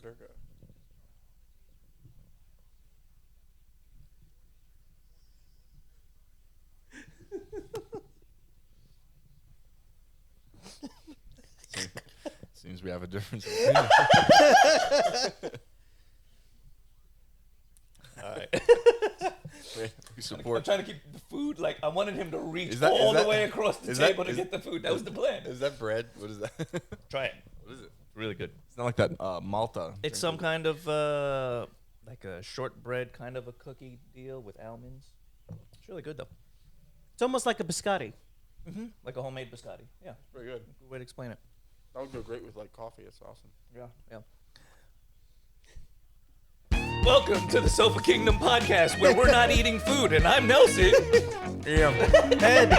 haircut. Seems we have a difference. All right. We support. I'm trying to keep the food, like, I wanted him to reach all the way across the table to get the food. That was the plan. Is that bread? What is that? Try it. What is it? It's really good. It's not like that Malta. It's some kind of, like a shortbread kind of a cookie deal with almonds. It's really good, though. It's almost like a biscotti. Mm-hmm. Like a homemade biscotti. Yeah. Very good. Good way to explain it. That would go great with like coffee. It's awesome. Yeah, yeah. Welcome to the Sofa Kingdom podcast, where we're not eating food, and I'm Nelson. Yeah. Ed.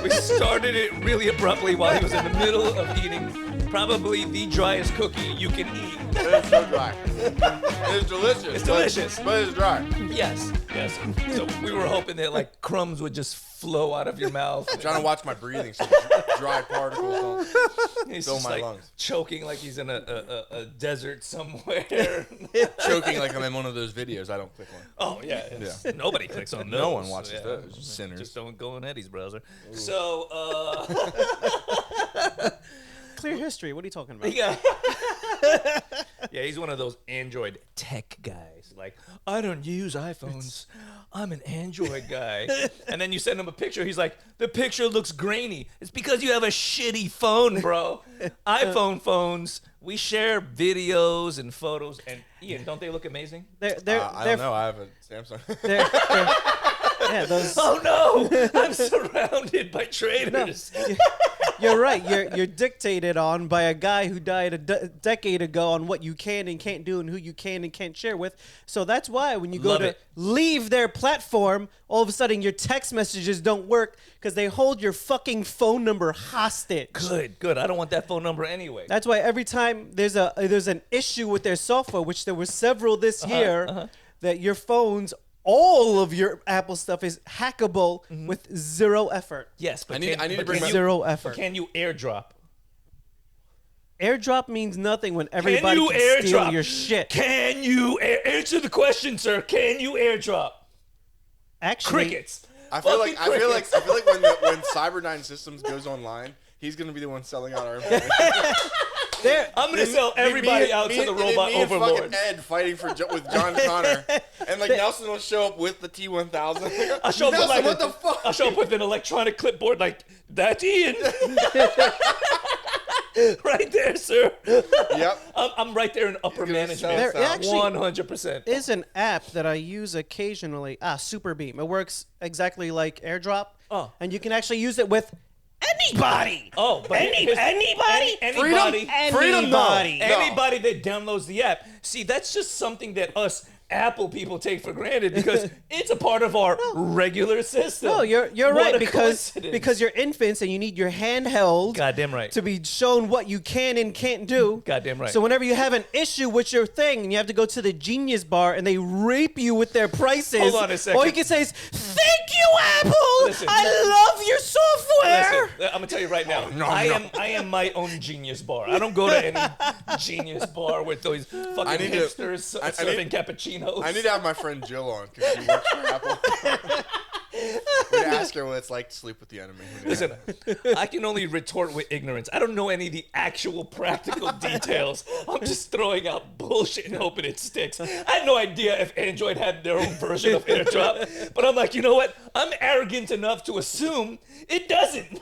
We started it really abruptly while he was in the middle of eating probably the driest cookie you can eat. It's so dry. It's delicious. It's delicious. But it's dry. Yes, yes. So we were hoping that like crumbs would just flow out of your mouth. I'm trying to watch my breathing so dry particles don't He's fill just my like lungs. choking like he's in a desert somewhere. Choking like I'm in one of those videos. I don't click on. Oh, yeah. Nobody clicks on those. No one watches those. Sinners. Just don't go in Eddie's browser. Ooh. So, Clear history. What are you talking about? yeah. Yeah, he's one of those Android tech guys. Like, I don't use iPhones. I'm an Android guy. And then you send him a picture. He's like, the picture looks grainy. It's because you have a shitty phone, bro. iPhone phones, we share videos and photos. And Ian, don't they look amazing? I don't know. I have a Samsung. Yeah, those. Oh no! I'm surrounded by traitors. You're right. You're dictated on by a guy who died a decade ago on what you can and can't do and who you can and can't share with. So that's why when you go to leave their platform, all of a sudden your text messages don't work because they hold your fucking phone number hostage. Good. I don't want that phone number anyway. That's why every time there's an issue with their software, which there were several this year, that your phones. All of your Apple stuff is hackable with zero effort. Yes, but I need to bring zero effort. Can you AirDrop? AirDrop means nothing when everybody can steal your shit. Can you answer the question, sir? Can you AirDrop? Actually, Crickets. I feel like when Cyberdyne Systems goes online, he's gonna be the one selling out our information. I'm gonna sell everybody out to the robot overlord. Fucking Ed fighting with John Connor, and like Nelson will show up with the T1000. I'll show up Nelson, with what the fuck? I'll show up with an electronic clipboard like that's Ian. Right there, sir. Yep. I'm right there in upper management. There actually 100%. is an app that I use occasionally. Superbeam. It works exactly like AirDrop. Oh. And you can actually use it with anybody. Oh, but Anybody? anybody that downloads the app. See, that's just something that us Apple people take for granted because it's a part of our regular system. No, you're What right a because coincidence. you're infants and you need your handheld Goddamn right. to be shown what you can and can't do. Goddamn right. So whenever you have an issue with your thing and you have to go to the Genius Bar and they rape you with their prices, Hold on a second. all you can say is, "Thank you, Apple. Listen. I love your software." Listen, I'm gonna tell you right now. I am my own Genius Bar. I don't go to any Genius Bar with those fucking hipsters serving cappuccinos. I need to have my friend Jill on because she works for Apple. We ask her what it's like to sleep with the enemy. Listen, I can only retort with ignorance. I don't know any of the actual practical details. I'm just throwing out bullshit and hoping it sticks. I had no idea if Android had their own version of AirDrop, but I'm like, you know what? I'm arrogant enough to assume it doesn't.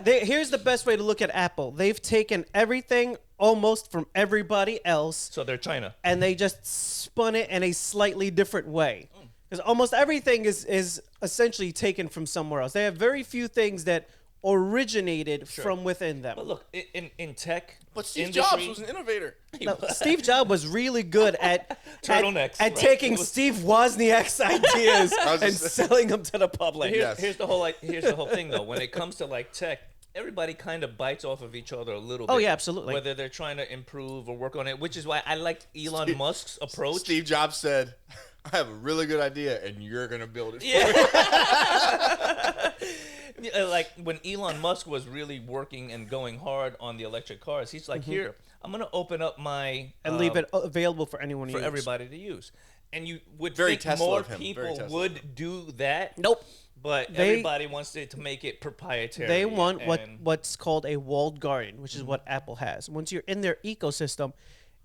Here's the best way to look at Apple. They've taken everything almost from everybody else. So they're China. And they just spun it in a slightly different way. Because almost everything is essentially taken from somewhere else. They have very few things that originated from within them. But look, in tech, but Steve Jobs was an innovator. No, Steve Jobs was really good at turtlenecks, at taking Steve Wozniak's ideas and selling them to the public. Here's the whole thing though. When it comes to like tech, everybody kind of bites off of each other a little bit. Oh yeah, absolutely. Whether they're trying to improve or work on it, which is why I like Elon Musk's approach. Steve Jobs said, "I have a really good idea, and you're gonna build it." Like when Elon Musk was really working and going hard on the electric cars, he's like, "Here, I'm gonna open up my and leave it available for anyone to for use. everybody to use. And you would Very think Tesla more of him. Very people Tesla. would do that. Nope. But everybody wants it to make it proprietary. They want and what's called a walled garden, which is what Apple has. Once you're in their ecosystem,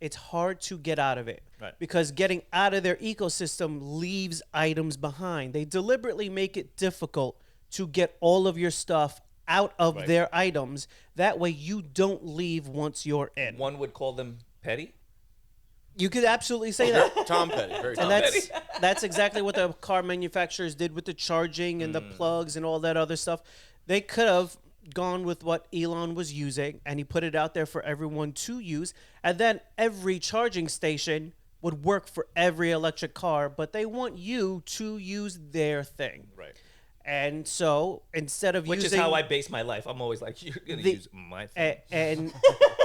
it's hard to get out of it. Right. Because getting out of their ecosystem leaves items behind. They deliberately make it difficult to get all of your stuff out of their items. That way you don't leave once you're in. one would call them petty. You could absolutely say that. Tom Petty. Very Tom And Petty. that's exactly what the car manufacturers did with the charging and the plugs and all that other stuff. They could have gone with what Elon was using, and he put it out there for everyone to use, and then every charging station would work for every electric car, but they want you to use their thing. Right. And so instead of Which using... is how I base my life. I'm always like, you're going to use my thing. And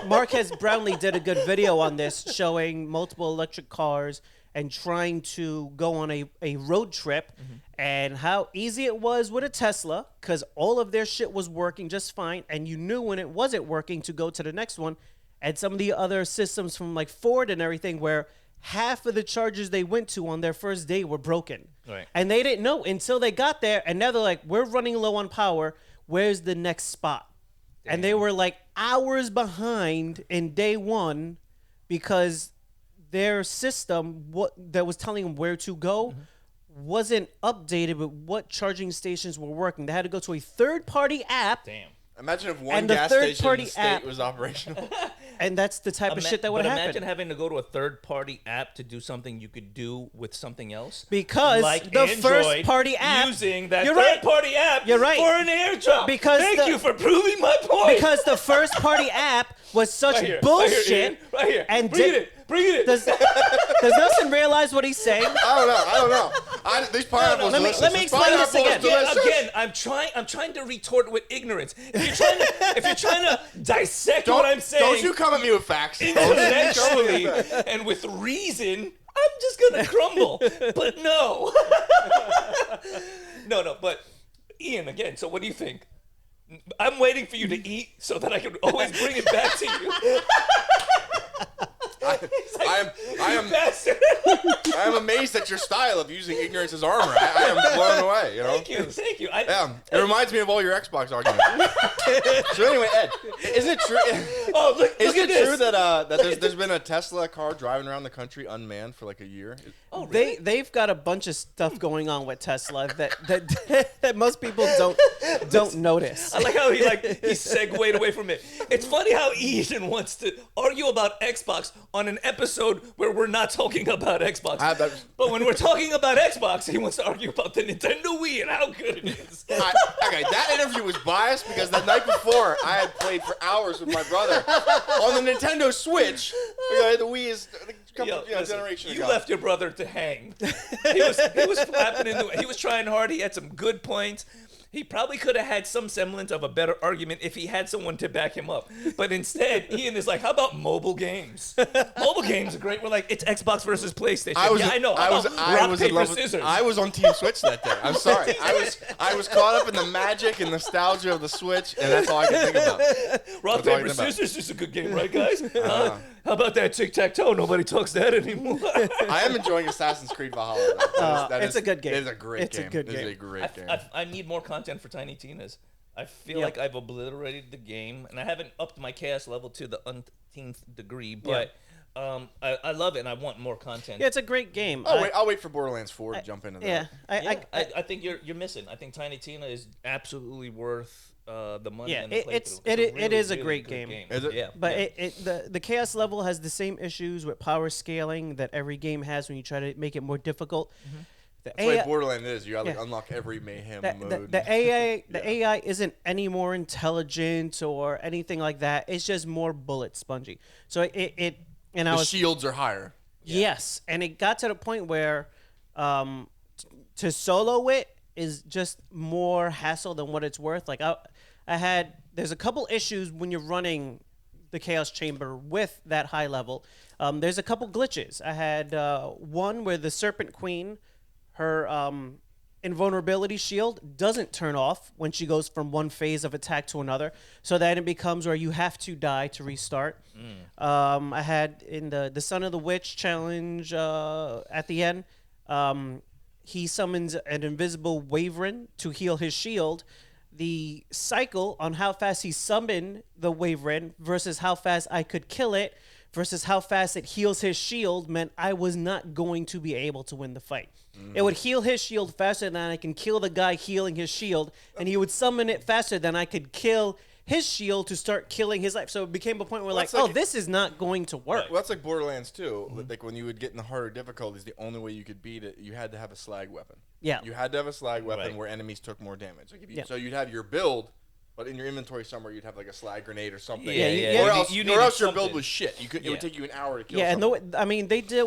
Marquez Brownlee did a good video on this, showing multiple electric cars and trying to go on a road trip, and how easy it was with a Tesla, because all of their shit was working just fine, and you knew when it wasn't working to go to the next one. And some of the other systems from like Ford and everything, where half of the chargers they went to on their first day were broken. Right. And they didn't know until they got there, and now they're like, we're running low on power. Where's the next spot? And they were like hours behind in day one because their system that was telling them where to go wasn't updated with what charging stations were working. They had to go to a third-party app. Damn. Imagine if one And the gas station in third-party the state app- was operational. And that's the type of shit that would But happen. imagine having to go to a third-party app to do something you could do with something else. Because like the Android first-party app... using that You're right. third-party app You're right. for an airdrop. Because Thank the- you for proving my point. Because the first-party app was such right here, bullshit. right here. And Bring it in. Bring it in. Does Nelson realize what he's saying? I don't know. These pineapples Let me- delicious. let me These explain this pineapples again. delicious. Again, I'm trying to retort with ignorance. If you're trying to dissect what I'm saying, Don't you come at me with facts. intellectually and with reason, I'm just gonna crumble. But no, no. But Ian, again. So what do you think? I'm waiting for you to eat so that I can always bring it back to you. I am amazed at your style of using ignorance as armor. I am blown away. You know. Thank you. It reminds me of all your Xbox arguments. So anyway, Ed, isn't it true? Oh, look Isn't at it true this. that there's been a Tesla car driving around the country unmanned for like a year? Oh, really? They've got a bunch of stuff going on with Tesla that most people don't notice. I like how he segued away from it. It's funny how Ian wants to argue about Xbox on an episode where we're not talking about Xbox. But when we're talking about Xbox, he wants to argue about the Nintendo Wii and how good it is. Okay, that interview was biased because the night before I had played for hours with my brother on the Nintendo Switch. The Wii is a couple Listen, generation you ago. left your brother to hang. He was flapping in the way. He was trying hard. He had some good points. He probably could have had some semblance of a better argument if he had someone to back him up. But instead, Ian is like, how about mobile games? Mobile games are great. We're like, it's Xbox versus PlayStation. I know. Rock, paper, scissors. I was on Team Switch that day. I'm sorry. I was caught up in the magic and nostalgia of the Switch, and that's all I could think about. Rock, paper, scissors is a good game, right, guys? How about that tic-tac-toe? Nobody talks that anymore. I am enjoying Assassin's Creed Valhalla. It's a good game. It is a great game. It's a good game. It is a great game. I need more content for Tiny Tina's. I feel like I've obliterated the game, and I haven't upped my chaos level to the umpteenth degree, but I love it, and I want more content. Yeah, it's a great game. I'll wait for Borderlands 4 to jump into that. I think you're missing. I think Tiny Tina is absolutely worth the money. Yeah, and the playthrough. it is a really great good game. Is it? Yeah, But the chaos level has the same issues with power scaling that every game has when you try to make it more difficult. That's why Borderlands is. You gotta unlock every mayhem mode. The AI isn't any more intelligent or anything like that. It's just more bullet spongy. So the shields are higher. Yes, and it got to the point where to solo it is just more hassle than what it's worth. Like there's a couple issues when you're running the Chaos Chamber with that high level. There's a couple glitches. I had one where the Serpent Queen, her invulnerability shield doesn't turn off when she goes from one phase of attack to another. So then it becomes where you have to die to restart. I had in the Son of the Witch challenge at the end, he summons an invisible Wyvern to heal his shield. The cycle on how fast he summoned the Wyvern versus how fast I could kill it versus how fast it heals his shield meant I was not going to be able to win the fight. It would heal his shield faster than I can kill the guy healing his shield, and he would summon it faster than I could kill his shield to start killing his life. So it became a point where this is not going to work. Well, that's like Borderlands 2. Like when you would get in the harder difficulties, the only way you could beat it, you had to have a slag weapon. Yeah. You had to have a slag weapon where enemies took more damage. Like if you, So you'd have your build, but in your inventory somewhere you'd have like a slag grenade or something. Or else your build was shit. It would take you an hour to kill someone. And they did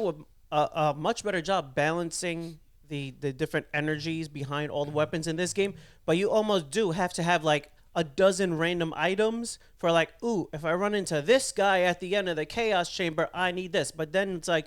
a much better job balancing the different energies behind all the weapons in this game, but you almost do have to have like a dozen random items for like, ooh, if I run into this guy at the end of the chaos chamber, I need this. But then it's like,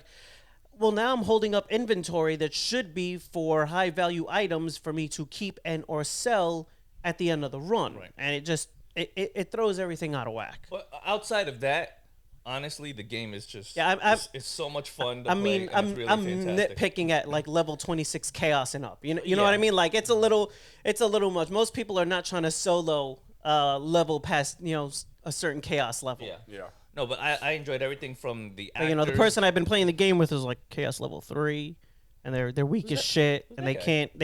well, now I'm holding up inventory that should be for high value items for me to keep and or sell at the end of the run. And it just it throws everything out of whack. Well, outside of that, honestly, the game is just it's so much fun to play. I'm really nitpicking at like level 26 chaos and up. You know what I mean? Like it's a little much. Most people are not trying to solo level past a certain chaos level. Yeah. No, but I enjoyed everything from the actors. The person I've been playing the game with is like chaos level 3. And they're weak as shit, and they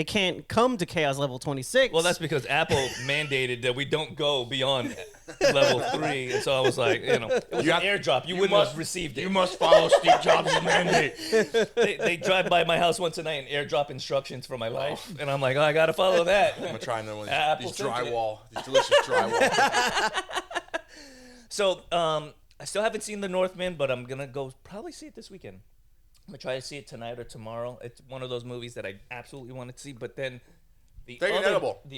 can't come to chaos level 26. Well, that's because Apple mandated that we don't go beyond level 3, and so I was like, it was an airdrop. You wouldn't have received it. You must follow Steve Jobs' mandate. They drive by my house once a night and airdrop instructions for my life, and I'm like, I gotta follow that. I'm gonna try another one. Apple These delicious drywall. So, I still haven't seen The Northman, but I'm gonna go probably see it this weekend. I'm gonna try to see it tonight or tomorrow. It's one of those movies that I absolutely wanted to see, but then the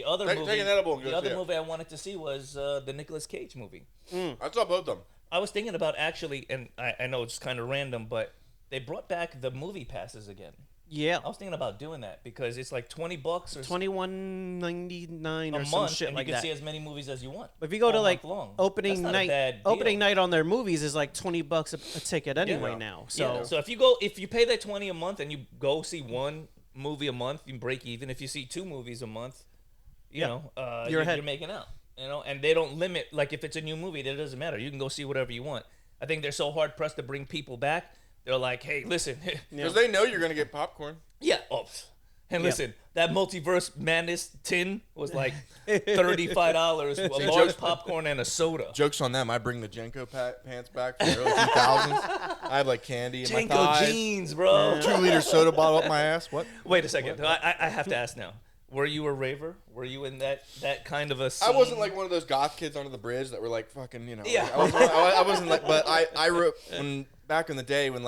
other movie I wanted to see was the Nicolas Cage movie. I saw both of them. I was thinking about actually, and I know it's kind of random, but they brought back the movie passes again. Yeah, I was thinking about doing that because it's like $20 or $21.99 or a some month, shit and like you that. can see as many movies as you want. But if you go to like opening night night on their movies is like $20 a ticket anyway now. So so if you pay that $20 a month and you go see one movie a month, you break even. If you see 2 movies a month, you're making out. And they don't limit, like if it's a new movie, that doesn't matter. You can go see whatever you want. I think they're so hard pressed to bring people back. They're like, hey, listen. Because they know you're going to get popcorn. Yeah. Oh. And listen, that Multiverse Madness tin was like $35, a large popcorn and a soda. Joke's on them. I bring the Jenko pants back from the early 2000s. I have like candy in my thighs. Jenko jeans, bro. 2-liter soda bottle up my ass. What? Wait a second. I have to ask now. Were you a raver? Were you in that kind of a scene? I wasn't like one of those goth kids under the bridge that were like fucking, Yeah. Like, I wasn't like, but I wrote back in the day when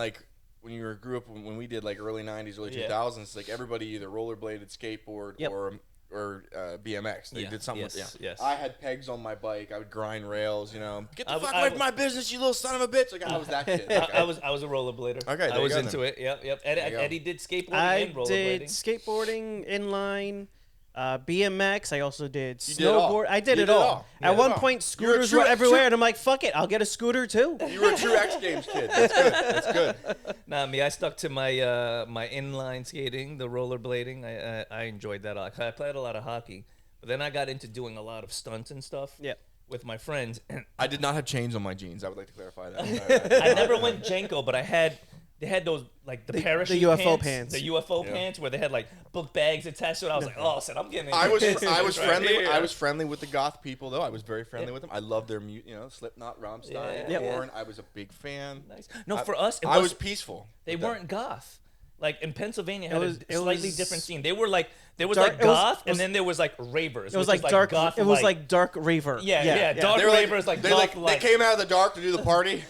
grew up when we did like early 90s, early 2000s, like everybody either rollerbladed, skateboard, or BMX. They did something with Yes. I had pegs on my bike. I would grind rails, Get the fuck away from my business, you little son of a bitch. Like I was that kid. I was a rollerblader. Okay, I was into it. Yep. Eddie did skateboarding and rollerblading. I did skateboarding, inline, BMX. I also did did it all. snowboard. I did it all. At one point, scooters were everywhere, and I'm like, "Fuck it, I'll get a scooter too." You were a true X Games kid. That's good. Nah, me. I stuck to my my inline skating, the rollerblading. I enjoyed that. I played a lot of hockey, but then I got into doing a lot of stunts and stuff. Yeah. With my friends. And I did not have chains on my jeans. I would like to clarify that. I never went Jenko, but they had those like the parachute the UFO pants. The UFO pants where they had like book bags attached to it. I was like, oh, I'm getting. I was friendly. I was friendly with the goth people though. I was very friendly with them. I loved their Slipknot, Rammstein, Korn. I was a big fan. Nice. No, for us, I was peaceful. They weren't goth. Like in Pennsylvania, had a slightly different scene. They were like goth, and then there was like ravers. It was like dark. Goth it was like dark raver. Yeah. Dark ravers like goth. They came out of the dark to do the party.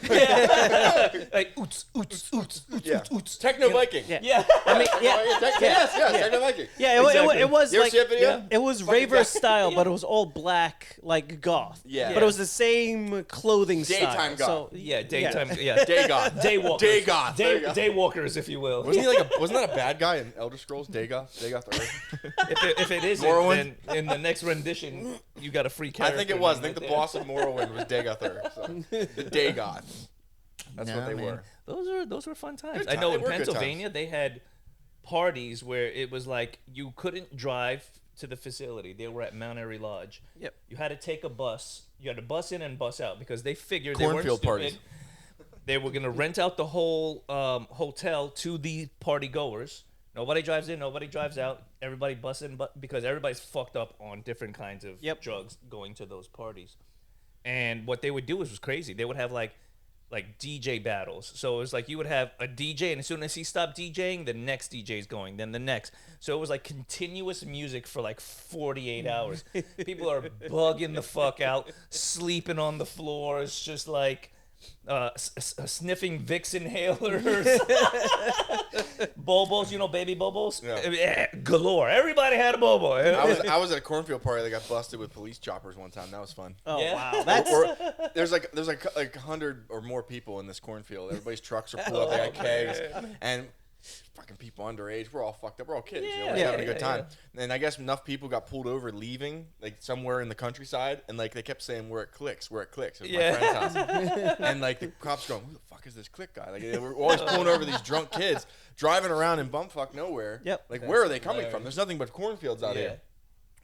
Like oots. Techno Viking. Yeah. I mean, Yes, Techno Viking. Yeah, it was You ever like see a video? it was raver style, but it was all black, like goth. Yeah. But it was the same clothing Daytime style. goth. Daytime. Yeah. Day goth. Day walkers. Day goth. Day walkers, if you will. Wasn't he like wasn't that a bad guy in Elder Scrolls? Dagoth Earth. If it isn't, then in the next rendition, you got a free I character. think it was. I think right the there. boss of Morrowind was Dagoth Earth. So. The Dagoth. That's what they were. Those were fun times. Good I know They in were good Pennsylvania they had parties where it was like you couldn't drive to the facility. They were at Mount Airy Lodge. Yep. You had to take a bus. You had to bus in and bus out because they figured Cornfield they weren't stupid. parties. They were gonna rent out the whole hotel to the party goers. Nobody drives in, nobody drives out. Everybody busts in, but because everybody's fucked up on different kinds of drugs going to those parties. And what they would do was crazy. They would have like DJ battles. So it was like you would have a DJ, and as soon as he stopped DJing, the next DJ's going, then the next. So it was like continuous music for like 48 hours. People are bugging the fuck out, sleeping on the floors, just like sniffing Vicks inhalers. Bobos, baby bobos? Yeah. Galore. Everybody had a bobo. I was at a cornfield party that got busted with police choppers one time. That was fun. Oh Yeah. wow, that's There's like 100 or more people in this cornfield. Everybody's trucks are pulled up. They got kegs and fucking people underage. We're all fucked up. We're all kids. We're having a good time. And I guess enough people got pulled over leaving, like somewhere in the countryside, and like they kept saying, "We're at Clicks. We're at Clicks." It was my friend's house. And like the cops going, "Who the fuck is this Click guy?" Like they were always pulling over these drunk kids driving around in bumfuck nowhere. Yep. Like where are they coming from? There's nothing but cornfields out here.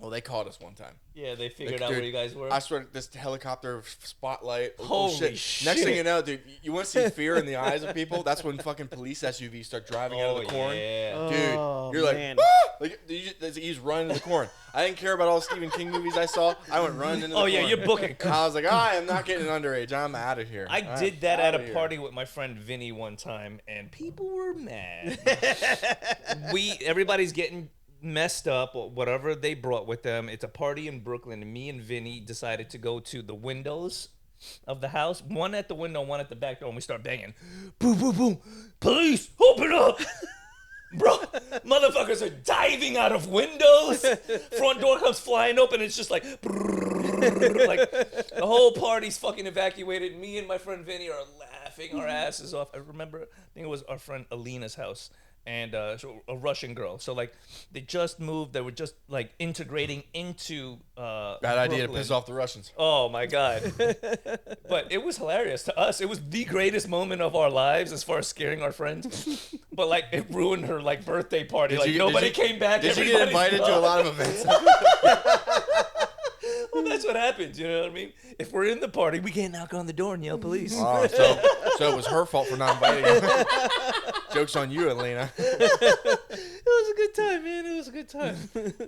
Well, they caught us one time. Yeah, they figured Like, out dude, where you guys were. I swear, this helicopter spotlight. Holy shit. Next thing you know, dude, you want to see fear in the eyes of people? That's when fucking police SUVs start driving out of the corn. Yeah. Oh, Dude, you're man. like, ah! Like you just run into the corn. I didn't care about all the Stephen King movies I saw. I went running into the corn. Oh, yeah, you're booking. I was like, I am not getting underage. I'm out of here. I did that at a party with my friend Vinny one time, and people were mad. Everybody's getting messed up or whatever they brought with them. It's a party in Brooklyn, and me and Vinny decided to go to the windows of the house, one at the window, one at the back door, and we start banging. Boom, boom, boom. Police, open up. Bro, motherfuckers are diving out of windows. Front door comes flying open. It's just like, like the whole party's fucking evacuated. Me and my friend Vinny are laughing our asses off. I remember, I think it was our friend Alina's house. And so a Russian girl. So like they just moved. They were just like integrating into Bad idea to Brooklyn. piss off the Russians. Oh my God. But it was hilarious to us. It was the greatest moment of our lives as far as scaring our friends. But like it ruined her like birthday party. Nobody came back. Did you get invited to a lot of events? Well, that's what happens. You know what I mean? If we're in the party, we can't knock on the door and yell police. Oh, so it was her fault for not inviting you. Joke's on you, Elena. It was a good time, man. It was a good time.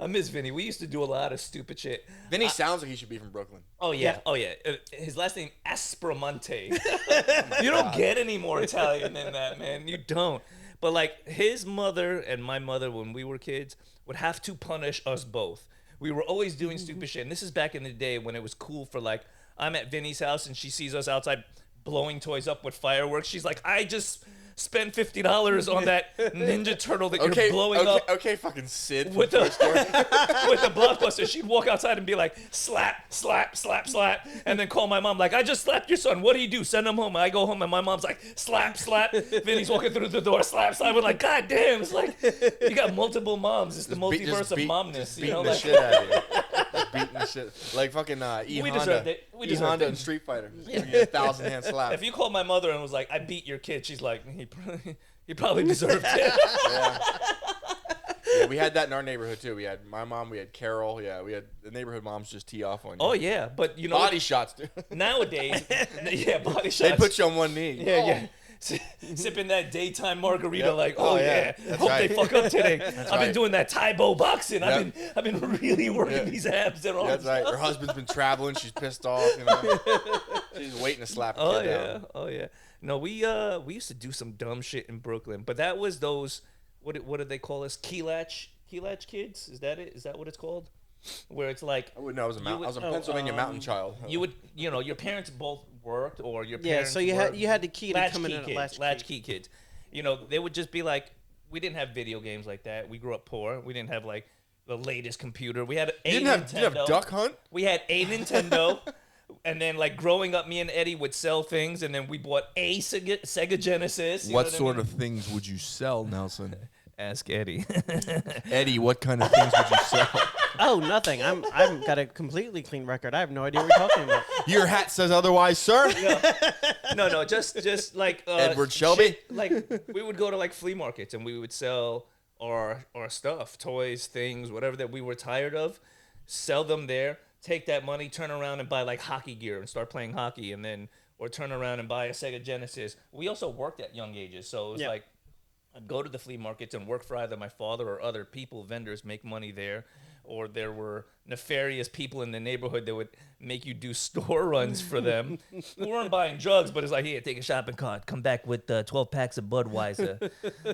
I miss Vinny. We used to do a lot of stupid shit. Vinny sounds like he should be from Brooklyn. Oh, yeah. Oh, yeah. His last name, Aspromonte. You don't get any more Italian than that, man. You don't. But, like, his mother and my mother, when we were kids, would have to punish us both. We were always doing stupid shit. And this is back in the day when it was cool for, like, I'm at Vinny's house and she sees us outside blowing toys up with fireworks. She's like, I just spent $50 on that Ninja Turtle that you're blowing up. Okay, fucking Sid. With a Blockbuster. She'd walk outside and be like, slap, slap, slap, slap. And then call my mom like, I just slapped your son. What do you do? Send him home. I go home and my mom's like, slap, slap. Vinny's walking through the door, slap, slap. We're like, God damn. It's like, you got multiple moms. It's the multiverse of momness. Beating the shit out of you. Beating the shit. Like fucking E-Honda. We E-Honda and Street Fighter. Yeah. 1,000-hand slap. If you called my mother and was like, I beat your kid, she's like, he probably deserved it. Yeah, we had that in our neighborhood too. We had my mom, we had Carol. Yeah, we had the neighborhood moms just tee off on you. Oh yeah, but you know body shots, dude. Nowadays, body shots. They put you on one knee. Yeah. Sipping that daytime margarita, like, Oh, yeah. Hope right. they fuck up today. I've been right. doing that Taibo boxing. Yep. I've been really working these abs and arms. That's right. Her husband's been traveling. She's pissed off. You know, she's waiting to slap a kid down. Oh yeah. No, we used to do some dumb shit in Brooklyn, but that was those what did they call us? Key latch kids? Is that it? Is that what it's called? Where it's like I wouldn't know. I was a Pennsylvania mountain child. You would, your parents both worked, or your Yeah, parents so you had the key to come in kids, at latchkey kids. They would just be like, we didn't have video games like that. We grew up poor. We didn't have like the latest computer. We had a You didn't Nintendo. have Duck Hunt? We had a Nintendo. And then, like, growing up, me and Eddie would sell things, and then we bought a Sega Genesis. What sort of things would you sell, Nelson? Ask Eddie. Eddie, what kind of things would you sell? Oh, nothing. I've got a completely clean record. I have no idea what you're talking about. Your hat says otherwise, sir. No, just like Edward Shelby. Shit, like we would go to like flea markets and we would sell our stuff, toys, things, whatever that we were tired of, sell them there. Take that money, turn around and buy like hockey gear and start playing hockey, and then or turn around and buy a Sega Genesis. We also worked at young ages, so it was like I'd go to the flea markets and work for either my father or other people, vendors, make money there. Or there were nefarious people in the neighborhood that would make you do store runs for them. We weren't buying drugs, but it's like, here, take a shopping cart. Come back with 12 packs of Budweiser.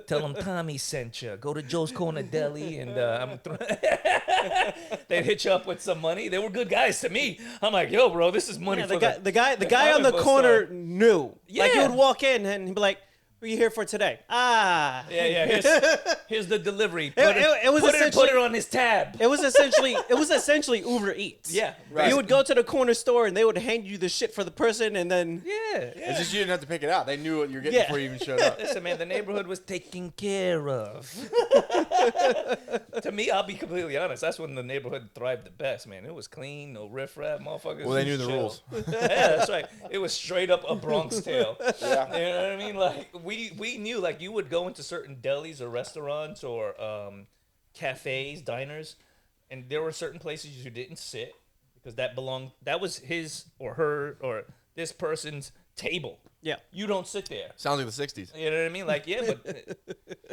Tell them Tommy sent you. Go to Joe's Corner Deli, and they'd hit you up with some money. They were good guys to me. I'm like, yo, bro, this is money for the guy on the corner knew. Yeah. Like, he would walk in and he'd be like, "What are you here for today?" Yeah. Here's the delivery. Put it on his tab. It was essentially Uber Eats. Yeah, right. You would go to the corner store and they would hand you the shit for the person, and then It's just you didn't have to pick it out. They knew what you were getting before you even showed up. Listen, man, the neighborhood was taken care of. To me, I'll be completely honest. That's when the neighborhood thrived the best, man. It was clean, no riffraff, motherfuckers. Well, they knew the rules. Yeah, that's right. It was straight up a Bronx tale. Yeah. You know what I mean? Like we knew, like, you would go into certain delis or restaurants or cafes, diners, and there were certain places you didn't sit because that was his or her or this person's table. Yeah. You don't sit there. Sounds like the 60s. You know what I mean? Like, yeah, but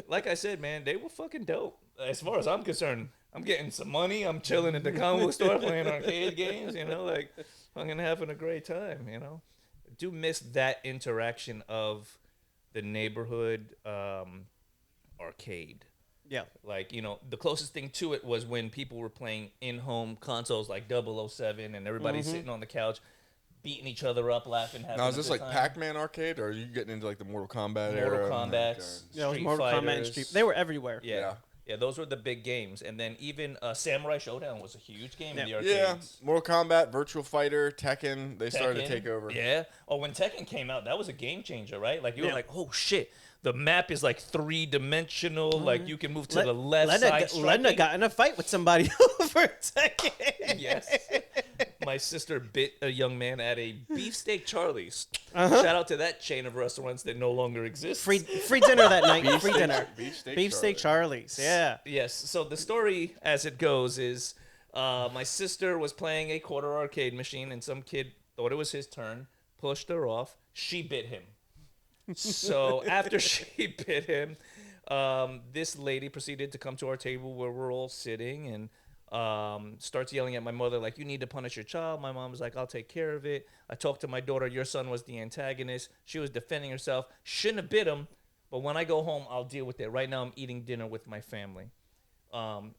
like I said, man, they were fucking dope. As far as I'm concerned, I'm getting some money. I'm chilling at the comic book store playing arcade games, you know, like fucking having a great time, you know. I do miss that interaction of the neighborhood arcade. yeah. Like, you know, the closest thing to it was when people were playing in-home consoles like 007 and everybody's sitting on the couch beating each other up, laughing, having Now, is a this good like time. Pac-Man arcade, or are you getting into like the Mortal Kombat era? Mortal Kombat, Yeah, it was Street Mortal Kombat and Fighters. Street. They were everywhere. Yeah. Yeah, those were the big games. And then even Samurai Showdown was a huge game in the Yeah, arcades. Mortal Kombat, Virtual Fighter, Tekken, they started to Tekken, take over. Yeah. Oh, when Tekken came out, that was a game changer, right? Like, you were like, oh, shit. The map is like 3-dimensional. Like, you can move to the left side. Lena got in a fight with somebody over Tekken. Yes. My sister bit a young man at a Beefsteak Charlie's. Shout out to that chain of restaurants that no longer exists. Free dinner that night. Free dinner. Beefsteak Charlie's. Yeah. Yes. So the story, as it goes, is my sister was playing a quarter arcade machine, and some kid thought it was his turn, pushed her off. She bit him. So after she bit him, this lady proceeded to come to our table where we're all sitting and starts yelling at my mother, like, you need to punish your child. My mom was like, I'll take care of it. I talked to my daughter. Your son was the antagonist. She was defending herself. Shouldn't have bit him, but when I go home, I'll deal with it. Right now, I'm eating dinner with my family.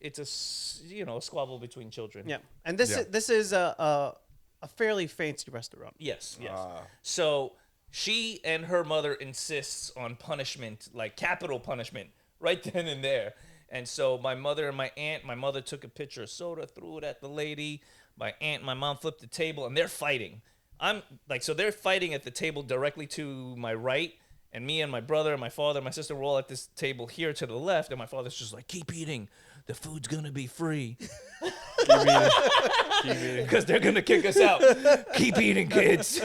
It's a squabble between children. Yeah. And this is a fairly fancy restaurant. Yes. So she and her mother insists on punishment, like capital punishment, right then and there. And so my mother and my mother took a pitcher of soda, threw it at the lady. My aunt and my mom flipped the table, and they're fighting. So they're fighting at the table directly to my right, and me and my brother and my father and my sister were all at this table here to the left, and my father's just like, keep eating. The food's going to be free. Keep eating. Because they're going to kick us out. Keep eating, kids.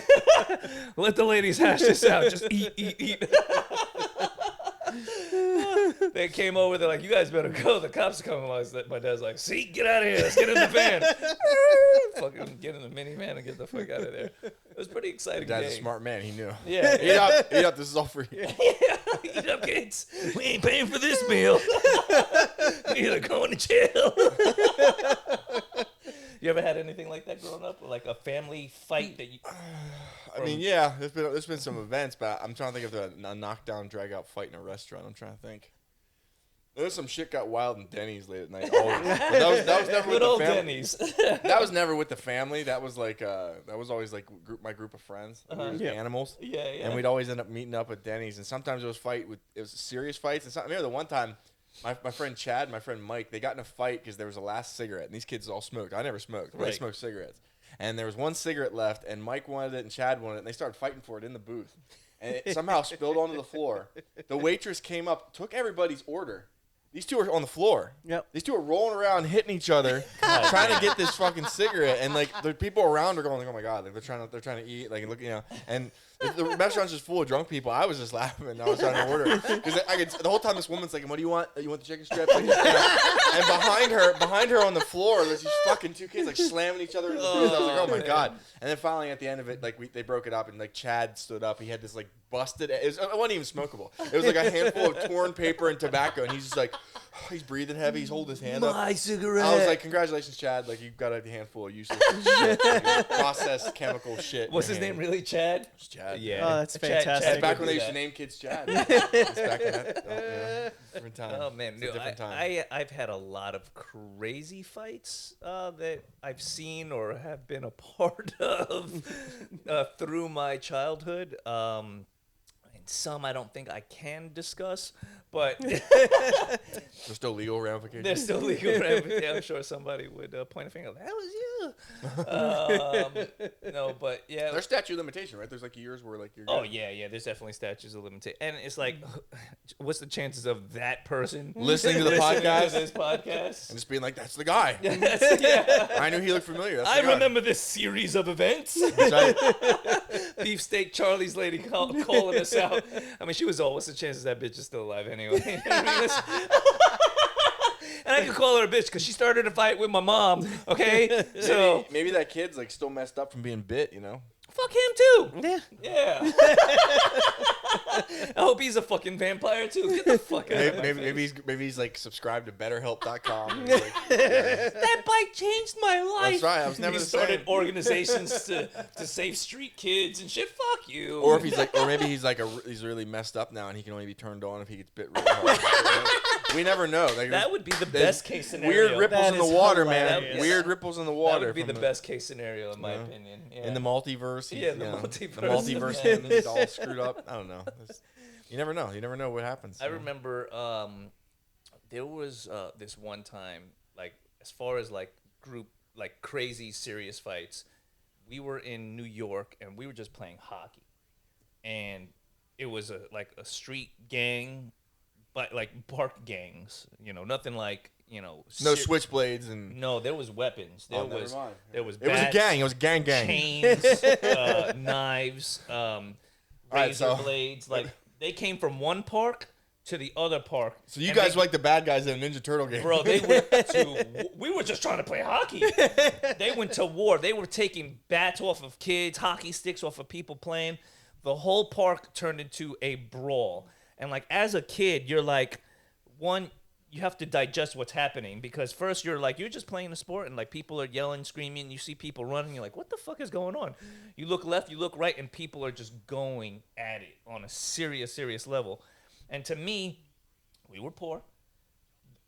Let the ladies hash this out. Just eat. They came over. They're like, you guys better go. The cops are coming. My dad's like, see, get out of here. Let's get in the van. Fucking get in the minivan and get the fuck out of there. It was pretty exciting. Dad's a smart man. He knew. Yeah. Eat up. This is all free. Eat up, kids. We ain't paying for this meal. We either going to jail. You ever had anything like that growing up? Like a family fight that you... I mean, yeah, there's been some events, but I'm trying to think of a knockdown, drag-out fight in a restaurant. I'm trying to think. There's some shit got wild in Denny's late at night. Always. That was never with the family. Denny's. That was never with the family. That was like that was always like my group of friends. We were just animals. Yeah. And we'd always end up meeting up at Denny's. And sometimes it was serious fights. And I remember the one time, my friend Chad, and my friend Mike, they got in a fight because there was a last cigarette, and these kids all smoked. I never smoked, but they smoked cigarettes. and there was one cigarette left, and Mike wanted it and Chad wanted it, and they started fighting for it in the booth. And it somehow spilled onto the floor. The waitress came up, took everybody's order. These two are on the floor. Yep. These two are rolling around, hitting each other, trying to get this fucking cigarette. And like the people around are going, like, "Oh my god!" Like they're trying to eat, like look, And the restaurant's just full of drunk people. I was just laughing. I was trying to order because I could the whole time this woman's like, "What do you want? You want the chicken strips?" Like, and behind her on the floor, there's these fucking two kids like slamming each other in the booth. I was like, "Oh my god!" And then finally at the end of it, like they broke it up, and like Chad stood up. He had this like busted. It wasn't even smokable. It was like a handful of torn paper and tobacco, and he's just like. He's breathing heavy. He's holding his hand up. My cigarette. I was like, "Congratulations, Chad! Like you've got a handful of useless shit, like, processed chemical shit." What's his name? Really, Chad? It's Chad. Yeah. Oh, that's fantastic. That's back when they used to name kids Chad. It's back in that different time. Oh man, It's a different time. I've had a lot of crazy fights that I've seen or have been a part of through my childhood. And some I don't think I can discuss, but There's still legal ramifications. there's still legal ramifications. I'm sure somebody would point a finger. That was you. No, but yeah. There's statute of limitation, right? There's like years where like you're. Oh yeah. There's definitely statutes of limitation, and it's like, what's the chances of that person Listening to the listening podcast? to this podcast? And just being like, "That's the guy." Yeah. I knew he looked familiar. That's I the guy. remember this series of events. That's right. Beefsteak Charlie's lady calling us out. I mean, she was all, what's the chances that bitch is still alive anyway? And I could call her a bitch because she started a fight with my mom, okay? So, maybe that kid's like still messed up from being bit, fuck him too. Yeah. Yeah. I hope he's a fucking vampire too. Get the fuck out of my face. Maybe he's like subscribed to BetterHelp.com. Like, That bite changed my life. That's right. I was never He the started same. organizations to save street kids and shit. Fuck you. Or if he's like, or maybe he's like he's really messed up now, and he can only be turned on if he gets bit really hard. We never know. Like, that would be the best case scenario. Weird ripples That in the is water, hilarious. man. Weird ripples in the water. That would be from the best case scenario in my opinion. Yeah. In the multiverse. Yeah, the multiverse. The multiverse is all screwed up. I don't know. You never know. You never know what happens. I remember there was this one time, like as far as like group, like crazy serious fights, we were in New York and we were just playing hockey, and it was like a street gang, but like park gangs, nothing like no switchblades and no, there was weapons. There never was mind. there was It was a bats, gang. It was gang. chains, knives, razor blades. Like they came from one park to the other park. So you guys were like the bad guys in a Ninja Turtle game. Bro, they went to. We were just trying to play hockey. They went to war. They were taking bats off of kids, hockey sticks off of people playing. The whole park turned into a brawl. And like as a kid, you're like, one, you have to digest what's happening because first you're just playing a sport and like people are yelling, screaming. You see people running. You're like, what the fuck is going on? You look left, you look right, and people are just going at it on a serious, serious level. And to me, we were poor.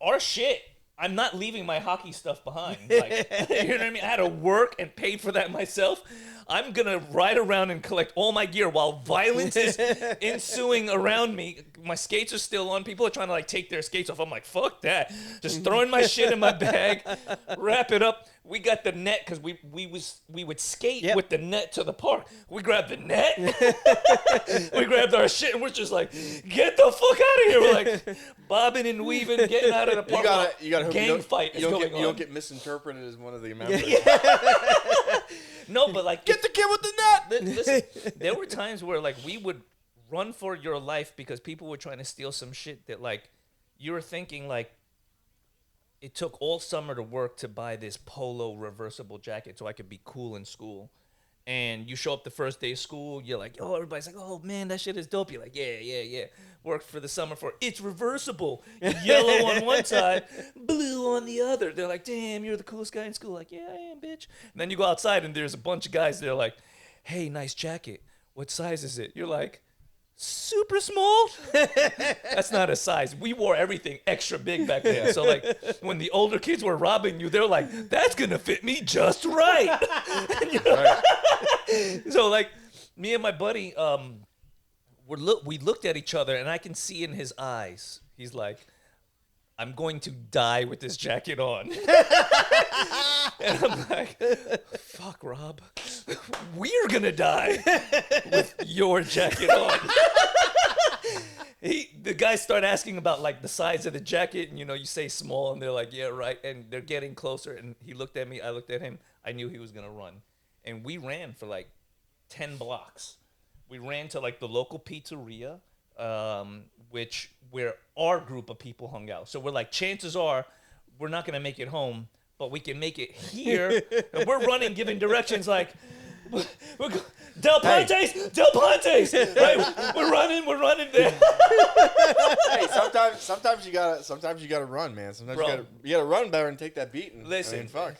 Our shit. I'm not leaving my hockey stuff behind. Like, you know what I mean? I had to work and pay for that myself. I'm going to ride around and collect all my gear while violence is ensuing around me. My skates are still on. People are trying to like take their skates off. I'm like, fuck that. Just throwing my shit in my bag, wrap it up. We got the net because we would skate with the net to the park. We grabbed the net. We grabbed our shit and we're just like, get the fuck out of here. We're like bobbing and weaving, getting out of the park. You gotta gang fight is going on. You don't get misinterpreted as one of the members. No, but like Get the kid with the net. Listen, there were times where like we would run for your life because people were trying to steal some shit that like you were thinking like it took all summer to work to buy this Polo reversible jacket so I could be cool in school. And you show up the first day of school, you're like, oh, everybody's like, oh man, that shit is dope. You're like, yeah. Worked for the summer for it's reversible. Yellow on one side, blue on the other. They're like, damn, you're the coolest guy in school. Like, yeah, I am, bitch. And then you go outside and there's a bunch of guys that are like, hey, nice jacket. What size is it? You're like, super small? That's not a size. We wore everything extra big back then. So like when the older kids were robbing you, they're like, that's gonna fit me just right. So like me and my buddy, we looked at each other and I can see in his eyes, he's like, I'm going to die with this jacket on. And I'm like, fuck, Rob. We're going to die with your jacket on. The guys start asking about like the size of the jacket, and you say small, and they're like, yeah, right. And they're getting closer, and he looked at me, I looked at him. I knew he was going to run. And we ran for like 10 blocks. We ran to like the local pizzeria, where our group of people hung out. So we're like, chances are we're not going to make it home, but we can make it here. And we're running, giving directions like, Del Ponte's, right? We're running there. Hey, sometimes you gotta run, man. Sometimes you gotta run better and take that beating. Listen, I mean, fuck.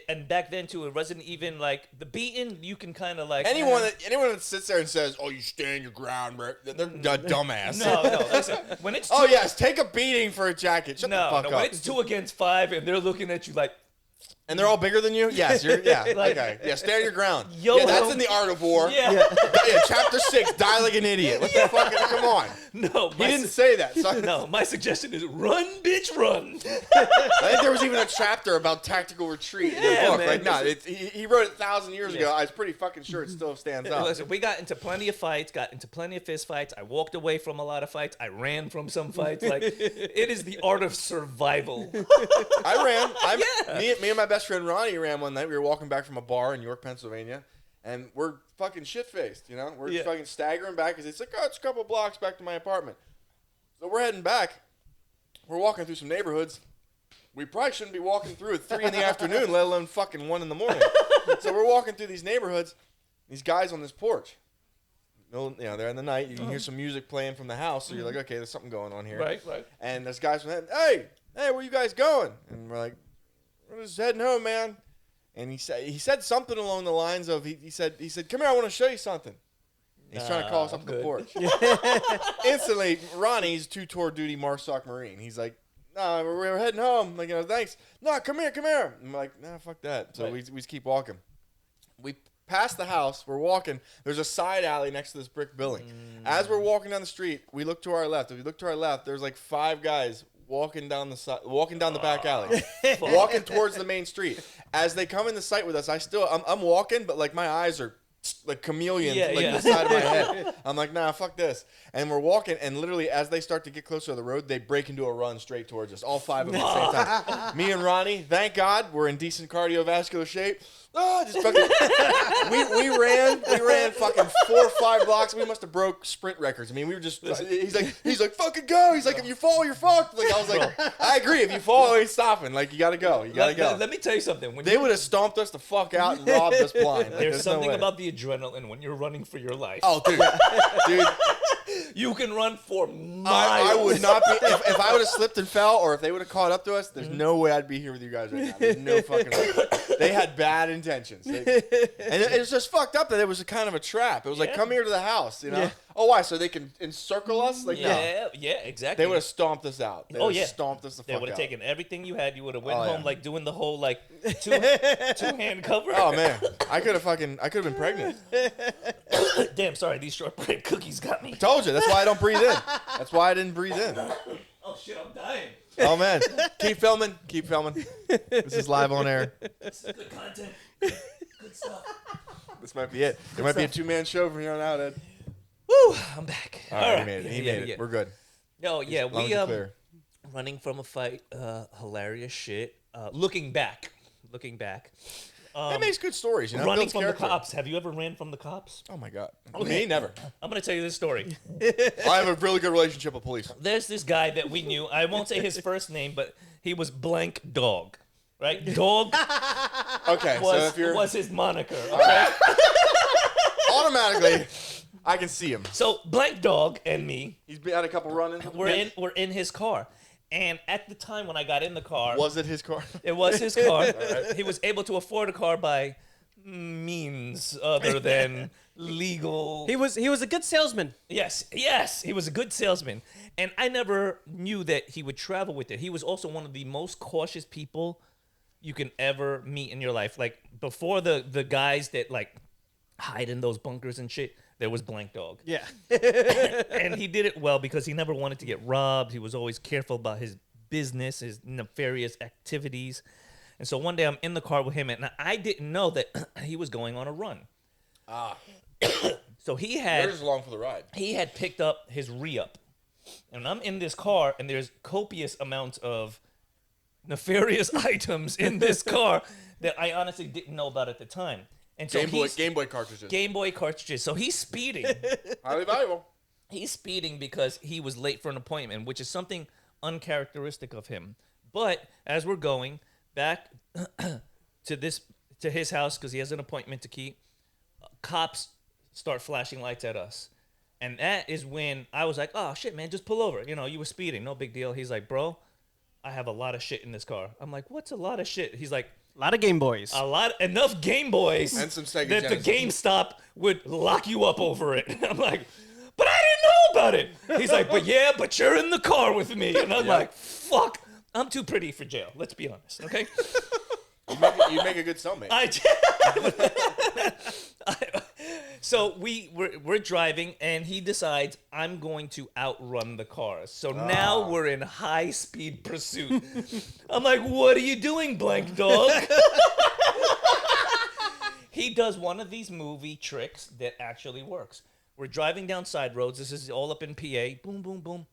And back then too, it wasn't even like the beating. You can kind of like anyone that sits there and says, "Oh, you stand your ground," they're a dumbass. No. Listen, when it's yes, take a beating for a jacket. Shut the fuck up. When it's 2 against 5, and they're looking at you like. And they're all bigger than you? Yes, Like, okay. Yeah, stand your ground. Yeah, that's in the Art of War. Yeah. Chapter 6, die like an idiot. What the fuck? Come on. No. He didn't say that. So no, my suggestion is run, bitch, run. I think there was even a chapter about tactical retreat in the book. Man, Like, no, he wrote it 1,000 years ago. I was pretty fucking sure it still stands up. Listen, we got into plenty of fights, got into plenty of fist fights. I walked away from a lot of fights. I ran from some fights. Like, it is the art of survival. I ran. Me and my best friend Ronnie ran one night. We were walking back from a bar in York, Pennsylvania, and we're fucking shit-faced, We're fucking staggering back because it's like, it's a couple blocks back to my apartment. So we're heading back. We're walking through some neighborhoods. We probably shouldn't be walking through at 3 in the afternoon, let alone fucking 1 in the morning. So we're walking through these neighborhoods. These guys on this porch. They're in the night. You can hear some music playing from the house, so you're like, okay, there's something going on here. Right. And this guy's from, hey, where you guys going? And we're like, we're just heading home, man. And he said something along the lines of, he said, come here, I want to show you something. He's trying to call us up to the porch. Instantly, Ronnie's 2-tour duty Marsoc Marine. He's like, nah, we're heading home. Like, thanks. No, come here. I'm like, nah, fuck that. So we just keep walking. We pass the house. We're walking. There's a side alley next to this brick building. As we're walking down the street, we look to our left. If we look to our left, there's like 5 guys walking down the back alley, walking towards the main street. As they come in the sight with us, I'm walking, but like my eyes are like chameleons, the side of my head. I'm like, nah, fuck this. And we're walking, and literally as they start to get closer to the road, they break into a run straight towards us. All 5 of them at the same time. Me and Ronnie, thank God, we're in decent cardiovascular shape. Just fucking, we ran fucking 4 or 5 blocks. We must have broke sprint records. I mean, we were just, he's like, fucking go. He's like, if you fall, you're fucked. Like, I was like, I agree. If you fall, ain't stopping. Like, you gotta go. Let me tell you something. They would have stomped us the fuck out and robbed us blind. Like, there's something about the adrenaline when you're running for your life. Oh, dude. You can run for miles. I would not be, if I would have slipped and fell, or if they would have caught up to us, there's no way I'd be here with you guys right now. There's no fucking way. They had bad intentions. And it was just fucked up that it was a kind of a trap. It was like, come here to the house, Yeah. Oh, why? So they can encircle us? Like, yeah, exactly. They would have stomped us out. Stomped us the fuck out. They would have taken everything you had. You would have went home like doing the whole like two-hand cover. Oh man, I could have been pregnant. Damn, sorry, these shortbread cookies got me. I told you. That's why I don't breathe in. That's why I didn't breathe in. Oh shit, I'm dying. Oh man, keep filming. This is live on air. This is good content. Good stuff. This might be it. There might be a 2-man show from here on out, Ed. Woo, I'm back. All right, he made it. We're good. No, yeah, we running from a fight, hilarious shit. Looking back. That makes good stories, Running from the cops. Have you ever ran from the cops? Oh my god. Okay. Me, never. I'm gonna tell you this story. I have a really good relationship with police. There's this guy that we knew. I won't say his first name, but he was blank dog. Right? Dog okay, so if you're was his moniker. Okay? Automatically I can see him. So blank dog and me. He's had a couple run-ins. We're in his car. And at the time when I got in the car, was it his car? It was his car. Right. He was able to afford a car by means other than legal. He was a good salesman. Yes, he was a good salesman. And I never knew that he would travel with it. He was also one of the most cautious people you can ever meet in your life. Like before the guys that like hide in those bunkers and shit, there was blank dog. Yeah. And he did it well because he never wanted to get robbed. He was always careful about his business, his nefarious activities. And so one day I'm in the car with him, and I didn't know that he was going on a run. So You're just along for the ride. he had picked up his re-up. And I'm in this car, and there's copious amounts of nefarious items in this car that I honestly didn't know about at the time. And so Game Boy cartridges. Game Boy cartridges. So he's speeding. Highly valuable. He's speeding because he was late for an appointment, which is something uncharacteristic of him. But as we're going back to his house because he has an appointment to keep, cops start flashing lights at us. And that is when I was like, oh, shit, man, just pull over. You know, you were speeding. No big deal. He's like, bro, I have a lot of shit in this car. I'm like, what's a lot of shit? He's like, A lot of Game Boys. Enough Game Boys and some Sega that Genesis. the GameStop would lock you up over it. I'm like, but I didn't know about it. He's like, but you're in the car with me. And I'm like, fuck, I'm too pretty for jail. Let's be honest, okay? You make a good cellmate. So we're driving, and he decides I'm going to outrun the cars. So now we're in high-speed pursuit. I'm like, what are you doing, blank dog? He does one of these movie tricks that actually works. We're driving down side roads. This is all up in PA. Boom, boom, boom.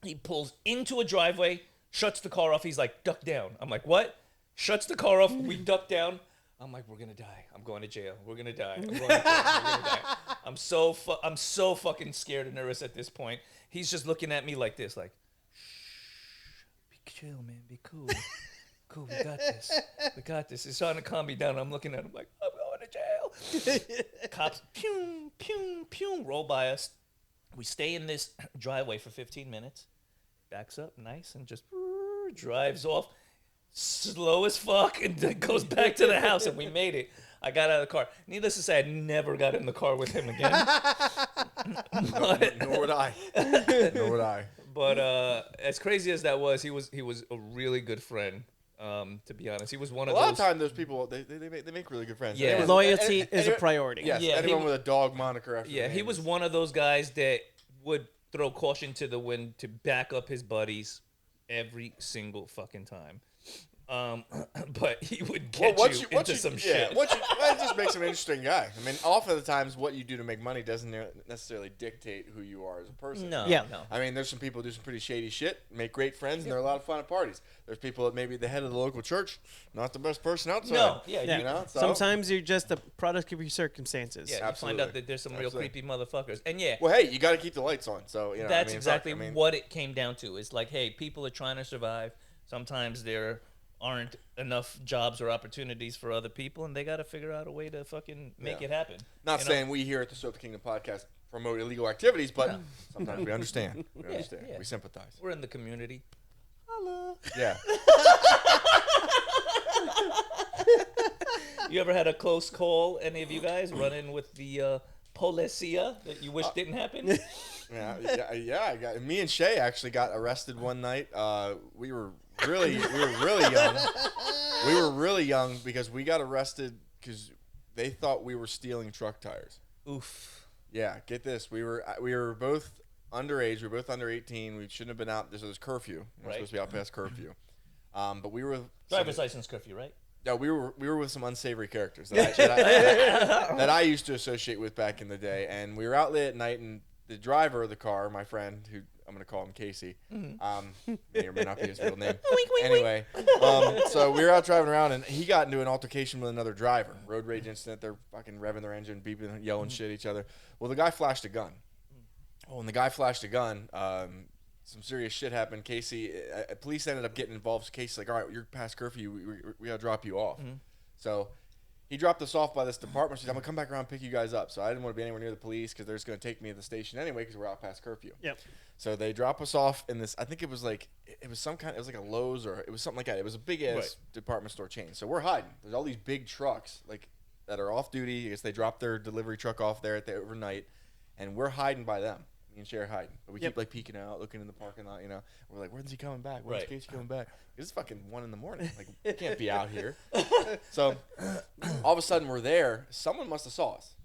He pulls into a driveway, shuts the car off. He's like, duck down. I'm like, what? Shuts the car off. We duck down. I'm like, we're gonna die. I'm going to jail. We're gonna die. I'm going to jail. We're gonna die. I'm so fucking scared and nervous at this point. He's just looking at me like this, like, shh, be chill, man. Be cool. Cool. We got this. We got this. He's trying to calm me down. I'm looking at him like, I'm going to jail. Cops, pew, pew, pew, roll by us. We stay in this driveway for 15 minutes. Backs up, nice, and just drives off. Slow as fuck, and then goes back to the house, and we made it. I got out of the car. Needless to say, I never got in the car with him again. Nor would I. Nor would I. But as crazy as that was, he was a really good friend. To be honest, he was one of those. A lot of times, those people they make really good friends. Yeah. Anyone- Loyalty any- is a any- priority. Yes, Yeah, anyone with a dog moniker after Yeah, the he name was is- one of those guys that would throw caution to the wind to back up his buddies every single fucking time. But he would get into some shit. That just makes him an interesting guy. I mean, often the times what you do to make money doesn't necessarily dictate who you are as a person. No, Yeah. no. I mean, there's some people who do some pretty shady shit, make great friends, and they're a lot of fun at parties. There's people that maybe the head of the local church, not the best person outside. No, yeah, You know? So, Sometimes you're just a product of your circumstances. Yeah, you Absolutely. find out that there's some real Absolutely. creepy motherfuckers. And yeah, well, hey, you got to keep the lights on. So, you know, that's I mean, exactly fuck, I mean, what it came down to. It's like, hey, people are trying to survive. Sometimes there aren't enough jobs or opportunities for other people, and they got to figure out a way to fucking make it happen. Not You know? saying we here at the Soap the Kingdom podcast promote illegal activities, but sometimes we understand. We understand. yeah. We sympathize. We're in the community. Yeah. You ever had a close call, any of you guys, run in with the policia that you wish didn't happen? Yeah. Me and Shay actually got arrested one night. We were really young. We were really young because we got arrested because they thought we were stealing truck tires. Oof. Yeah, get this. We were both underage. We were both under 18. We shouldn't have been out. This was curfew. We were Right. supposed to be out past curfew. But we were Driver's license curfew, right? No, we were with some unsavory characters that I used to associate with back in the day, and we were out late at night, and the driver of the car, my friend, who I'm gonna call him Casey, may or may not be his real name. Anyway, so we were out driving around, and he got into an altercation with another driver, road rage incident. They're fucking revving their engine, beeping, yelling shit at each other. Well, the guy flashed a gun. Oh, when the guy flashed a gun, some serious shit happened. Casey, police ended up getting involved. So Casey's like, all right, you're past curfew. We got to drop you off. So he dropped us off by this department. She said, I'm going to come back around and pick you guys up. So I didn't want to be anywhere near the police because they're just going to take me to the station anyway because we're out past curfew. Yep. So they drop us off in this, I think it was like a Lowe's or it was something like that. It was a big-ass department store chain. So we're hiding. There's all these big trucks like that are off duty. I guess they drop their delivery truck off there at the overnight, and we're hiding by them. Me and Shay are hiding, but we keep like peeking out, looking in the parking lot. You know, we're like, "When's he coming back? When's Casey coming back?" It's fucking 1 a.m. Like, we can't be out here. So all of a sudden, we're there. Someone must have saw us.